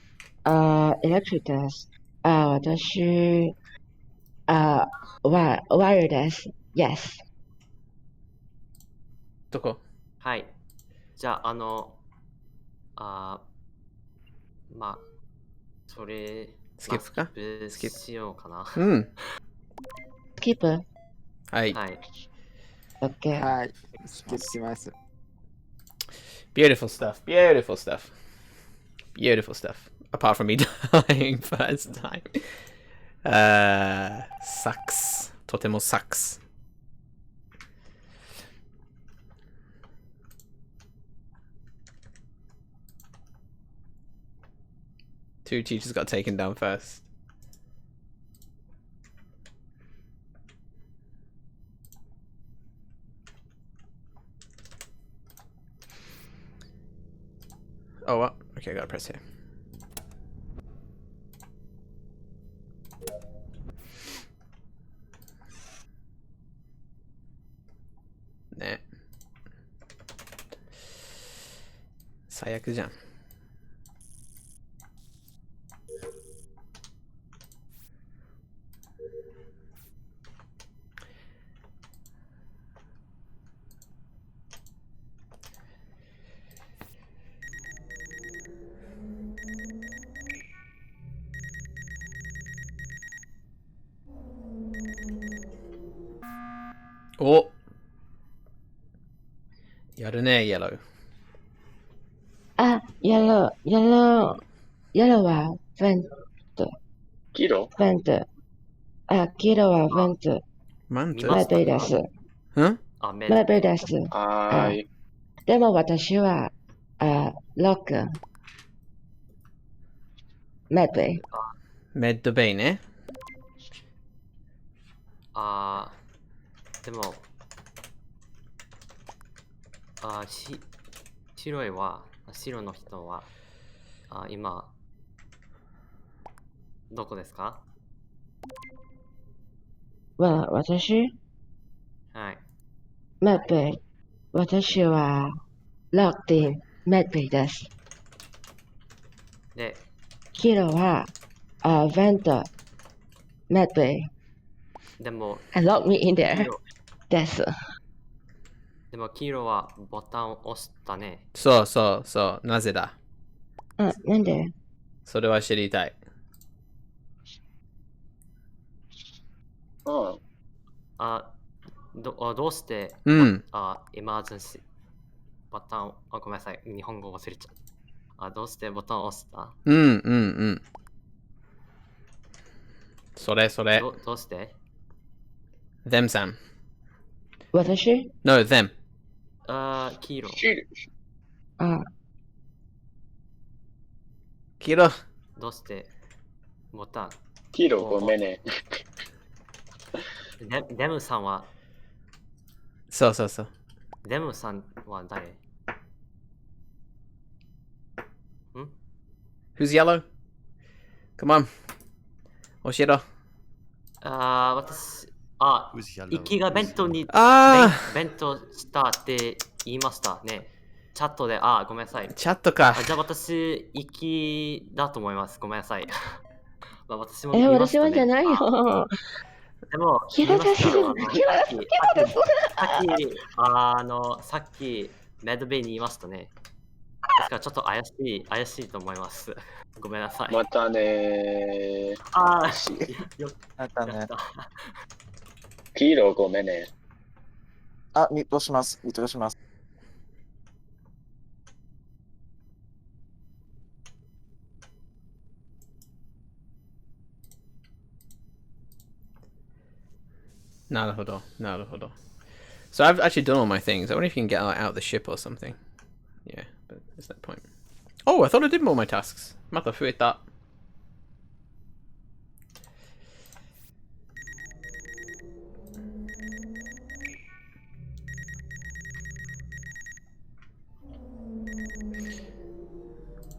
electric です。私、wire です。Yes。どこはい。じゃあ、それ、スキップかスキップしようかな。うん。スキップはい。はい。OK。はい。スキップします。Beautiful stuff. Beautiful stuff. Beautiful stuff. Apart from me dying first time. Sucks. とても sucks. Two teachers got taken down first. Oh, what? Okay, I gotta press here. Nah. 最悪じゃん。おやるね、yellow。あ、yellow は vent。黄色 vent。あ、黄色は vent。マント見ましたメです。んあ、メメドです。はーい。でも私は、ロック。メベ。メッドベイね。でも、白の人は、今、どこですか？私はい。メベ。私は、ロックティン、メベです。で、黄色は、ベント、メベ。でも、 lock me in 黄 there 色です。でも黄色はボタンを押したね。そうそうそう。なぜだ？なんで？それは知りたい。うん。どうして、うん。エマージェンシーボタンを、ごめんなさい、日本語忘れちゃった。どうしてボタンを押した？うんうんうん。それ。どうして？ them さん。私？ No, them. 黄色。黄色。どうしてボタン？黄色ごめんね。デムさんはそうそうそう。デムさんは誰？ん？ Who's yellow? Come on. 教えろ。私、行きが弁当に、弁当したって言いましたね。チャットで、ごめんなさい。チャットか。じゃあ私、行きだと思います。ごめんなさい。私も言いましたね。私はじゃないよ。でも、黄色です。黄色です。さっき、メドベイに言いましたね。ですからちょっと怪しいと思います。ごめんなさい。またねよまたね。黄色ごめんね。ミュートします。ミュートします。なるほど。So I've actually done all my things. I wonder if you can get out of the ship or something. Yeah, but there's no point. Oh, I thought I did all my tasks. また増えた。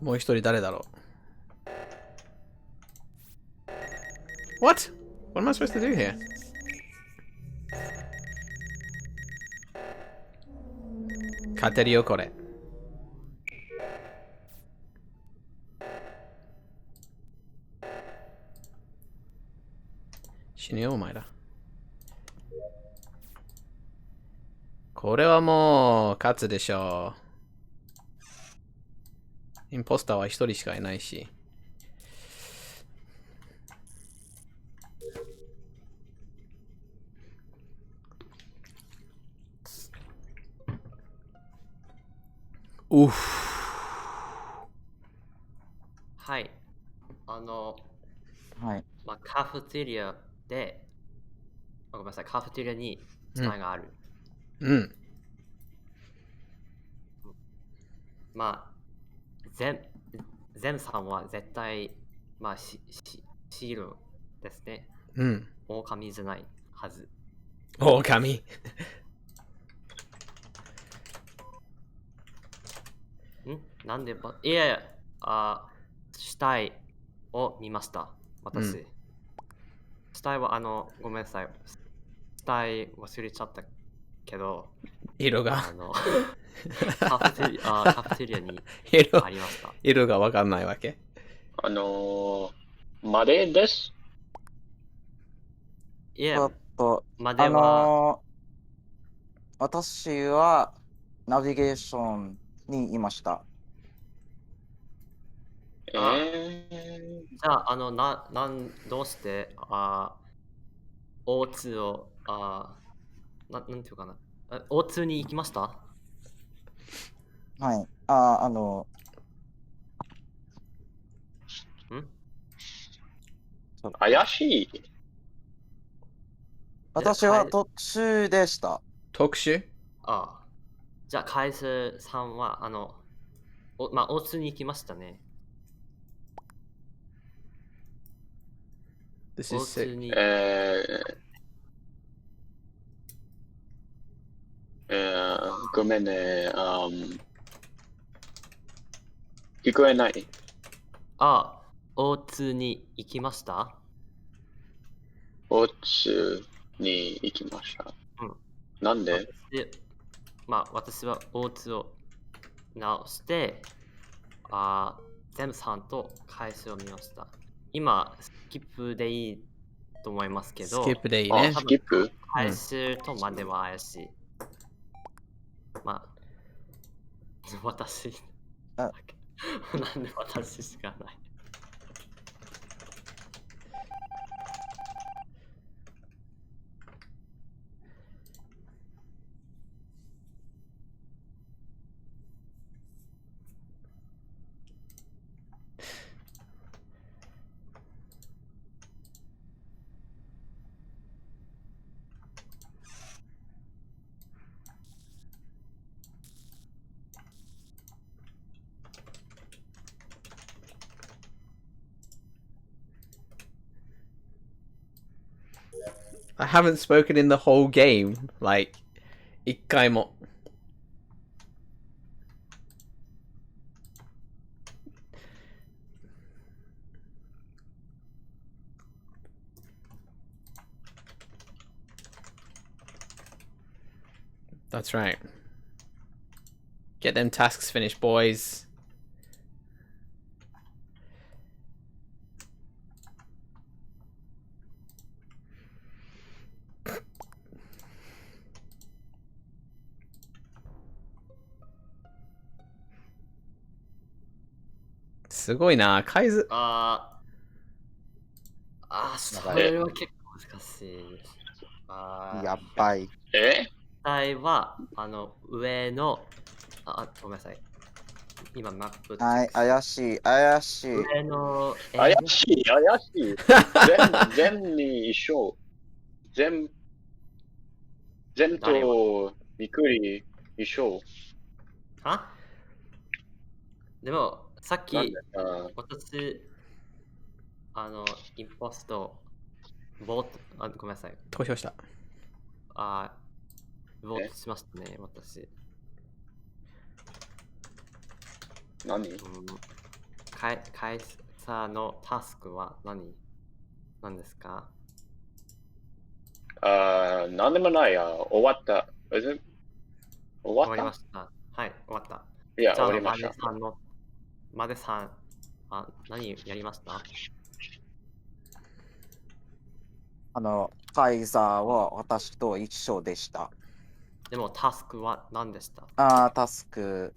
もう一人誰だろう？ What? What am I supposed to do here? 勝てるよこれ。死ぬよお前ら。これはもう勝つでしょう。インポスターは一人しかいないし。うふ。はい。はい。カフェテリアで、ごめんなさい、カフェテリアにスタイがある。うん。ゼムさんは絶対、シールですね。うん。狼じゃないはず。狼なんでいや、死体を見ました。私。死体は、ごめんなさい。死体忘れちゃったけど、色がカフェテリアにありました。色がわかんないわけ。までです。いや、までは、私はナビゲーションにいました。じゃあ、どうして、O2 を、なんていうかな、O2 に行きました？はい。怪しい。私は特殊でした。特殊？ああ。じゃあ、カイズさんは、大津に行きましたね。This 大 is 津 sick. に。ごめんね。聞こえない。あ、大津に行きました？大津に行きました。うん。なんで？私は大津を直して、ゼムさんと回数を見ました。今、スキップでいいと思いますけど、スキップでいいね。スキップ？回数とまでは怪しい。私。なんで私しかない。I haven't spoken in the whole game. Like, 一回も。That's right. Get them tasks finished, boys.すごいな、カイズ。それは結構難しいです。やばい。答は、上の、ごめんなさい。今、マップ。はい、怪しい、怪しい。上の、怪しい、怪しい。全に一緒。全とびっくり一緒。でも、さっき、私、インポスト、ごめんなさい。投票した。ボートしましたね、私。何？カイサーのタスクは何ですか？何でもないや。終わった。終わりました。はい、終わった。いや、終わりました。マデさん、何やりました？カイザーは私と一緒でした。でもタスクは何でした？タスク。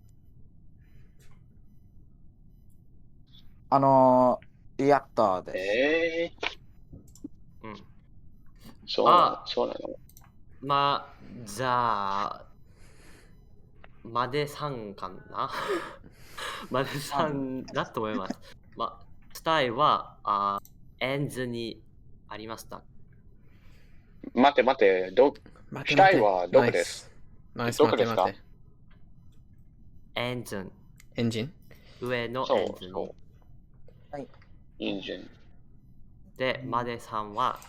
リアクターです。そうなの。じゃあ、マデさんかなマデさんだと思います。スタイは、エンズにありました。待て、スタイはどこです？どこですか？エンジン。エンジン？上のエンジン。はい。エンジン。で、マデさんは、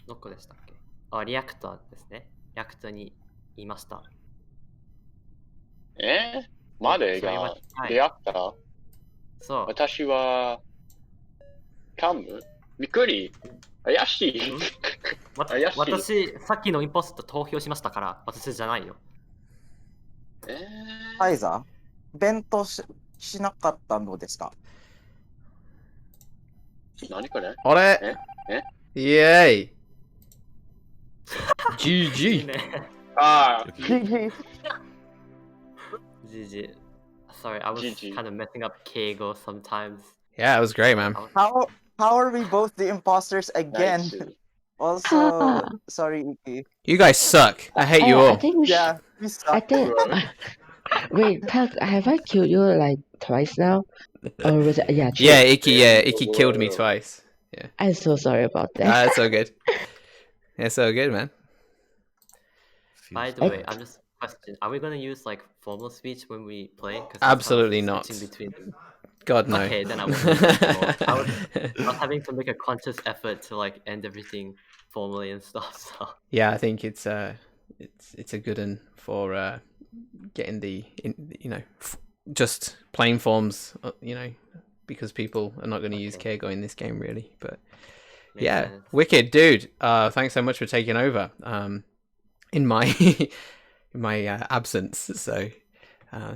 どこでしたっけ？リアクターですね。リアクターにいました。マデがリアクター？そう。私は、カム？びっくり。怪しい。私、さっきのインポスト投票しましたから、私じゃないよ。カイザー弁当しなかったのですか？何これ？あれ？イエーイGG! GG. Sorry, I was kind of messing up Keigo sometimes. Yeah, it was great, man. How are we both the imposters again? Nice. Also, sorry, Iki. You guys suck. I hate you all. I think we Yeah. You I suck. think. Wait, Park, have I killed you like twice now? Or was it? Yeah, true. Yeah, Icky killed me twice. Yeah. I'm so sorry about that. That's so good. It's so good, man. By the way, I'm just question. Are we gonna use like formal speech when we play? 'Cause that's how Absolutely I'm not. switching between them. God, no. Okay, then I won't use it anymore. I was having to make a conscious effort to like end everything formally and stuff. So Yeah, I think it's a good one for getting just plain forms, because people are not going to use Keigo in this game really. But makes yeah, sense. wicked dude. Thanks so much for taking over in my in my absence. So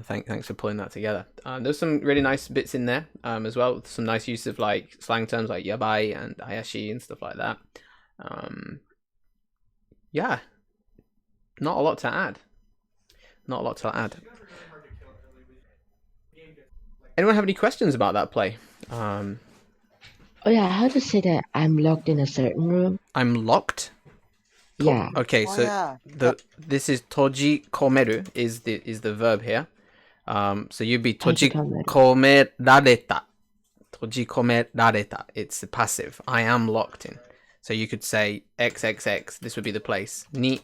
thanks for pulling that together. There's some really nice bits in there as well. Some nice use of like slang terms like yabai and ayashi and stuff like that. Yeah, not a lot to add. Anyone have any questions about that play? Oh yeah, how to say that I'm locked in a certain room? I'm locked. Yeah. Okay, Oh, so yeah. this is toji komeru is the verb here. So you'd be toji komerareta. Toji komerareta. It's the passive. I am locked in. So you could say XXX. This would be the place. Ni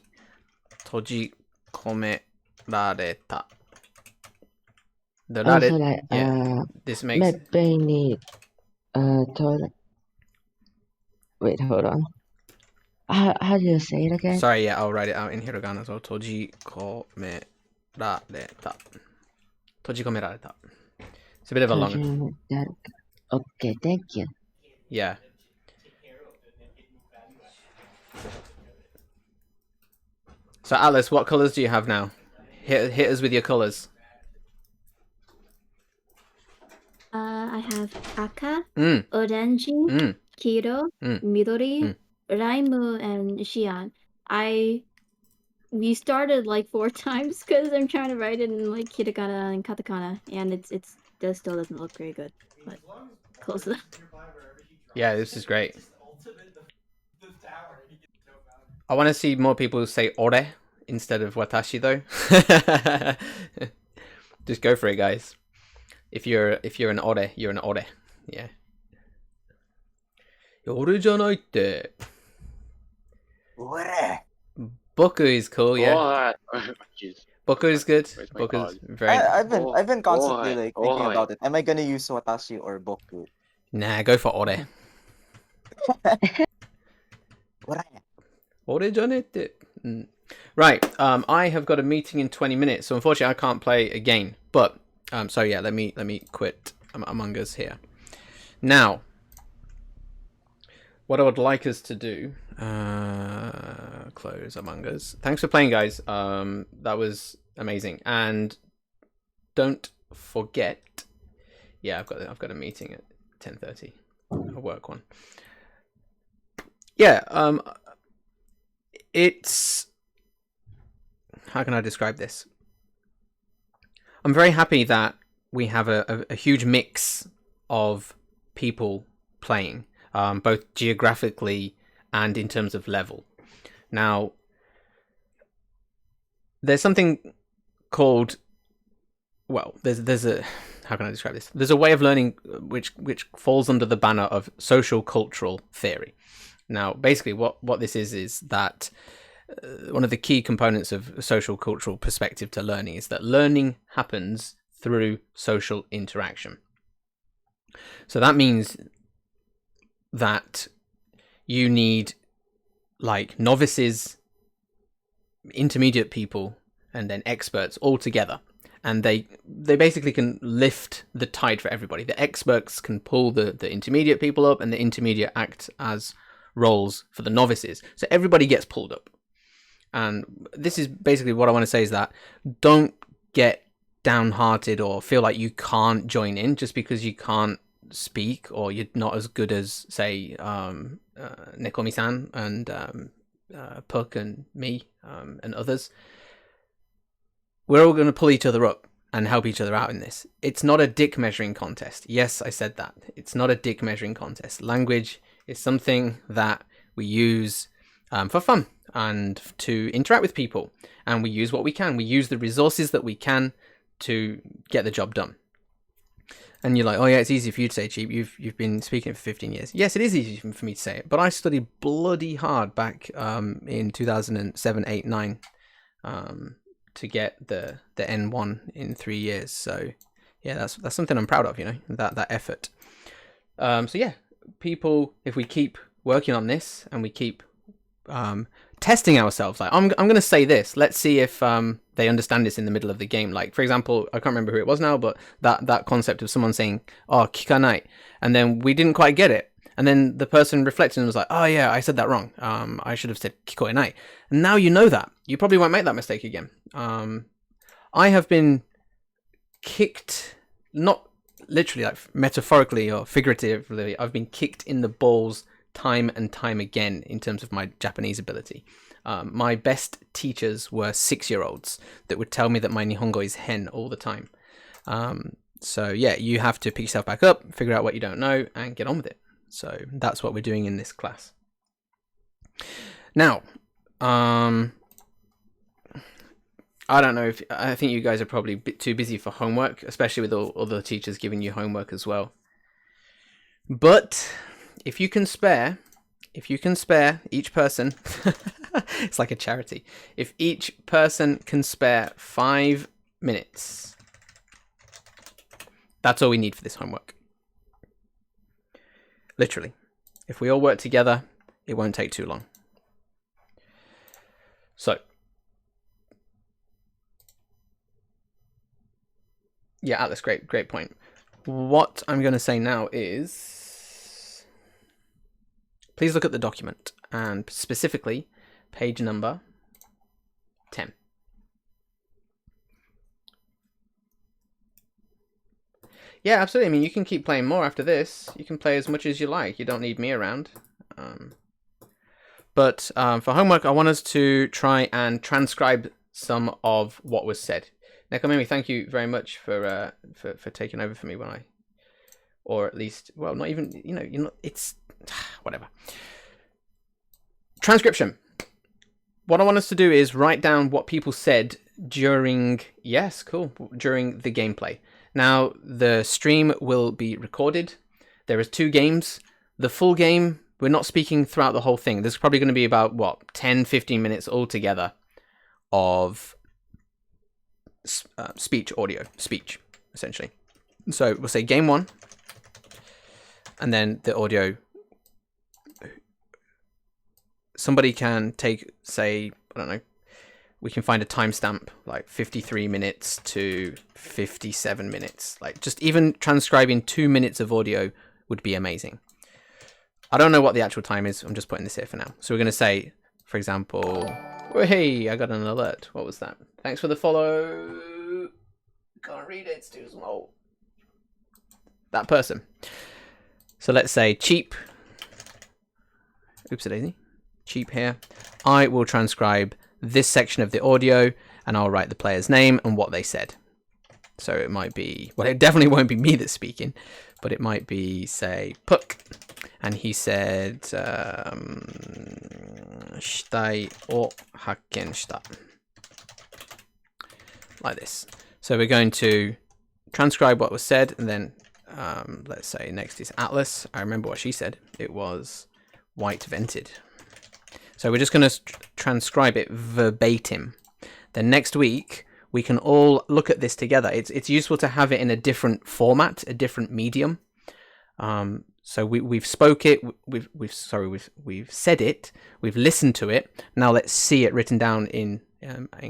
toji komerareta. The Also like this makes need toilet. Wait, hold on. How do you say it again? Sorry, yeah, I'll write it out in hiragana as well. Toji komerareta. Toji komerareta. It's a bit of a long. Okay, thank you. Yeah. So Alice, what colors do you have now? Hit us with your colors. I have aka, Mm. orange, Mm. kiro, Mm. midori, raimu, and xian. We started like 4 times because I'm trying to write it in like hiragana and katakana, and it still doesn't look very good, but close enough. Yeah, this is great. I want to see more people say ore instead of watashi though. Just go for it, guys. If you're an ore, you're an ore. Yeah. Ore janai tte. Ore. Boku is cool, yeah. Jeez. Boku is good. Where's my Boku's card? very. I've been constantly like thinking Oi. about it. Am I gonna use watashi or boku? Nah, go for ore. Ore. Ore janai tte. Right. I have got a meeting in 20 minutes, so unfortunately I can't play again. But so yeah, let me quit Among Us here. Now, what I would like us to do, close Among Us. Thanks for playing, guys. That was amazing. And don't forget, yeah, I've got a meeting at 10:30, a work one. Yeah, it's, how can I describe this? I'm very happy that we have a huge mix of people playing, both geographically and in terms of level. Now, there's something called, well, there's a, how can I describe this? There's a way of learning which falls under the banner of social cultural theory. Now, basically, what this is that one of the key components of a social cultural perspective to learning is that learning happens through social interaction. So that means that you need like novices, intermediate people, and then experts all together. And they basically can lift the tide for everybody. The experts can pull the intermediate people up, and the intermediate act as roles for the novices. So everybody gets pulled up. And this is basically what I want to say is that don't get downhearted or feel like you can't join in just because you can't speak or you're not as good as, say, Nekomi-san and Puck and me and others. We're all going to pull each other up and help each other out in this. It's not a dick measuring contest. Yes, I said that. It's not a dick measuring contest. Language is something that we use for fun. and to interact with people. And we use what we can. We use the resources that we can to get the job done. And you're like, oh yeah, it's easy for you to say, Cheap. You've been speaking for 15 years. Yes, it is easy for me to say it. But I studied bloody hard back in 2007, 8, 9 to get the N1 in 3 years. So yeah, that's something I'm proud of, you know, that effort. So yeah, people, if we keep working on this and we keep testing ourselves, like I'm going to say this, let's see if they understand this in the middle of the game. Like, for example, I can't remember who it was now, but that concept of someone saying, oh, kikanai, and then we didn't quite get it. And then the person reflected and was like, oh yeah, I said that wrong. I should have said kikoenai. And now you know that. You probably won't make that mistake again. I have been kicked, not literally, like metaphorically or figuratively, I've been kicked in the balls time and time again in terms of my Japanese ability. My best teachers were 6-year-olds that would tell me that my Nihongo is hen all the time. So yeah, you have to pick yourself back up, figure out what you don't know, and get on with it. So that's what we're doing in this class. Now, I don't know if, I think you guys are probably a bit too busy for homework, especially with all other teachers giving you homework as well. But if you can spare each person, it's like a charity. If each person can spare 5 minutes, that's all we need for this homework. Literally. If we all work together, it won't take too long. So, yeah, Atlas, great point. What I'm going to say now is, please look at the document, and specifically page number 10. Yeah, absolutely. I mean, you can keep playing more after this. You can play as much as you like. You don't need me around. But for homework, I want us to try and transcribe some of what was said. Nekomimi, thank you very much for taking over for me when I, or at least, well, not even, you know, it's whatever. Transcription. What I want us to do is write down what people said during, during the gameplay. Now, the stream will be recorded. There is 2 games. The full game, we're not speaking throughout the whole thing. There's probably going to be about, 10, 15 minutes altogether of speech, essentially. So we'll say game 1, and then the audio. Somebody can take, say, I don't know, we can find a timestamp like 53 minutes to 57 minutes. Like, just even transcribing 2 minutes of audio would be amazing. I don't know what the actual time is. I'm just putting this here for now. So we're going to say, for example, oh, hey, I got an alert. What was that? Thanks for the follow. Can't read it. It's too small. That person. So let's say Cheap. Oops, a daisy. Cheap here. I will transcribe this section of the audio, and I'll write the player's name and what they said. So it might be, well, it definitely won't be me that's speaking, but it might be, say, Puck, and he said, shitai o hakken shita. Like this. So we're going to transcribe what was said, and then let's say next is Atlas. I remember what she said. It was white vented. So we're just going to transcribe it verbatim. Then next week, we can all look at this together. It's useful to have it in a different format, a different medium. So we've spoke it, we've said it, we've listened to it. Now let's see it written down in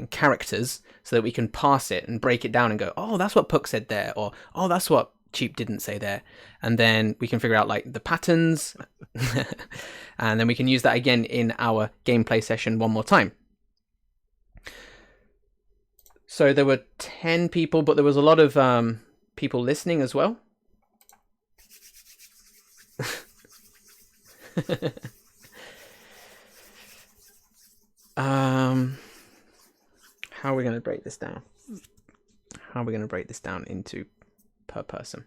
characters so that we can parse it and break it down and go, oh, that's what Puck said there, or oh, that's what Cheap didn't say there. And then we can figure out like the patterns, and then we can use that again in our gameplay session one more time. So there were 10 people, but there was a lot of people listening as well. How are we going to break this down? How are we going to break this down into per person?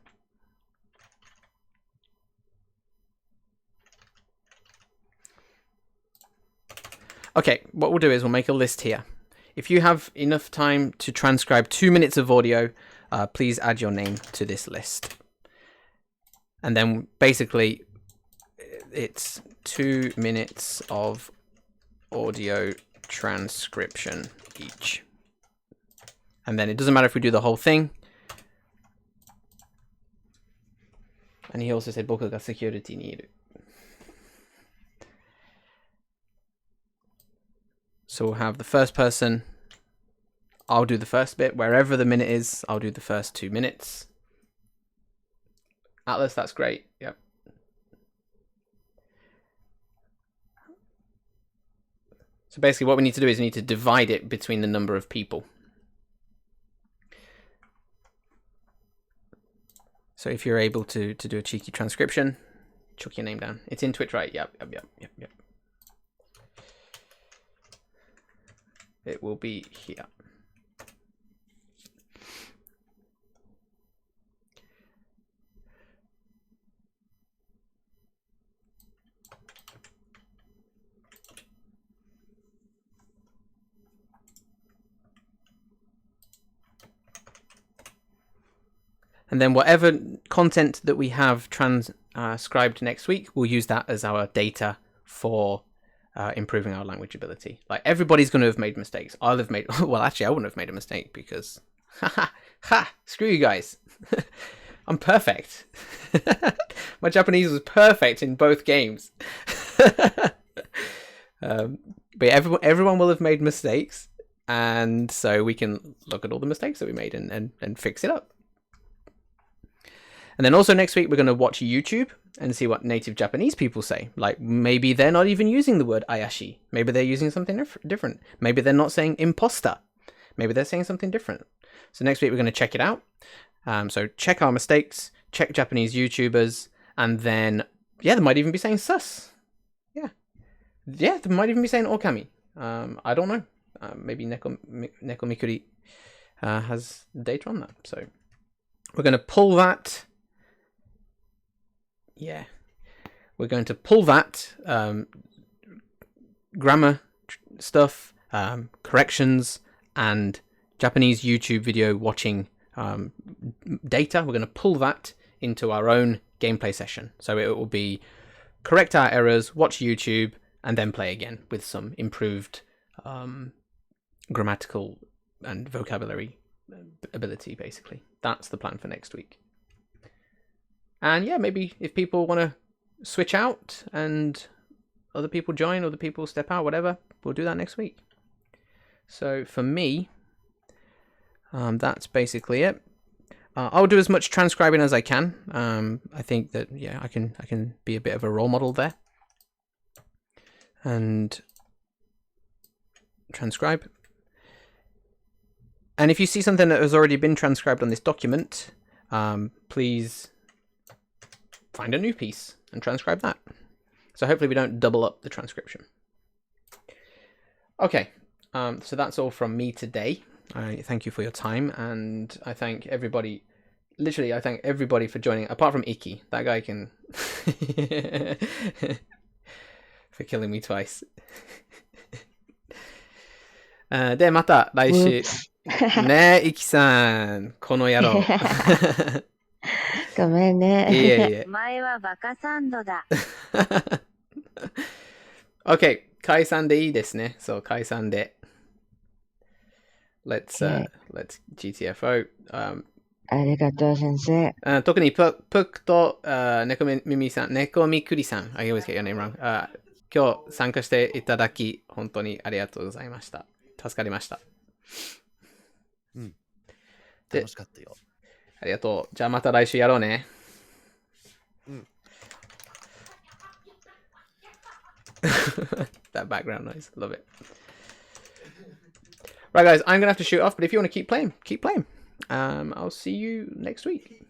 Okay, what we'll do is we'll make a list here. If you have enough time to transcribe 2 minutes of audio, please add your name to this list. And then basically, it's 2 minutes of audio transcription each. And then it doesn't matter if we do the whole thing. And he also said, 僕が security にいる. So we'll have the first person. I'll do the first bit. Wherever the minute is, I'll do the first 2 minutes. Atlas, that's great. Yep. So basically what we need to do is we need to divide it between the number of people. So if you're able to do a cheeky transcription, chuck your name down. It's in Twitch, right? Yep. It will be here. And then whatever content that we have transcribed next week, we'll use that as our data for improving our language ability. Like, everybody's going to have made mistakes. I'll have made, well, actually, I wouldn't have made a mistake because, screw you guys. I'm perfect. My Japanese was perfect in both games. But everyone will have made mistakes. And so we can look at all the mistakes that we made and fix it up. And then also next week, we're going to watch YouTube and see what native Japanese people say. Like, maybe they're not even using the word ayashi. Maybe they're using something different. Maybe they're not saying imposter. Maybe they're saying something different. So next week, we're going to check it out. So check our mistakes, check Japanese YouTubers, and then, yeah, they might even be saying sus. Yeah, they might even be saying okami. I don't know. Maybe Neko Mikuri has data on that. So we're going to pull that. Yeah, we're going to pull that grammar stuff, corrections, and Japanese YouTube video watching data. We're going to pull that into our own gameplay session. So it will be correct our errors, watch YouTube, and then play again with some improved grammatical and vocabulary ability, basically. That's the plan for next week. And yeah, maybe if people want to switch out and other people join, other people step out, whatever, we'll do that next week. So for me, that's basically it. I'll do as much transcribing as I can. I think that, yeah, I can be a bit of a role model there. And transcribe. And if you see something that has already been transcribed on this document, please find a new piece and transcribe that. So hopefully we don't double up the transcription. Okay, so that's all from me today. I thank you for your time, and I thank everybody, literally I thank everybody for joining, apart from Iki. That guy can... for killing me twice. で、また来週。ねえ、イキさん、この野郎。ごめんね。いえいえ。お前はバカサンドだ。OK、解散でいいですね。そう、解散で。Let's GTFO、ありがとう、先生。特にプックと猫耳さん、猫みくりさん、I always get your name wrong、今日参加していただき、本当にありがとうございました。助かりました。うん。楽しかったよ。ありがとう。じゃあまた来週やろうね。うん。That background noise. Love it. Right, guys, I'm going to have to shoot off, but if you want to keep playing, keep playing. I'll see you next week.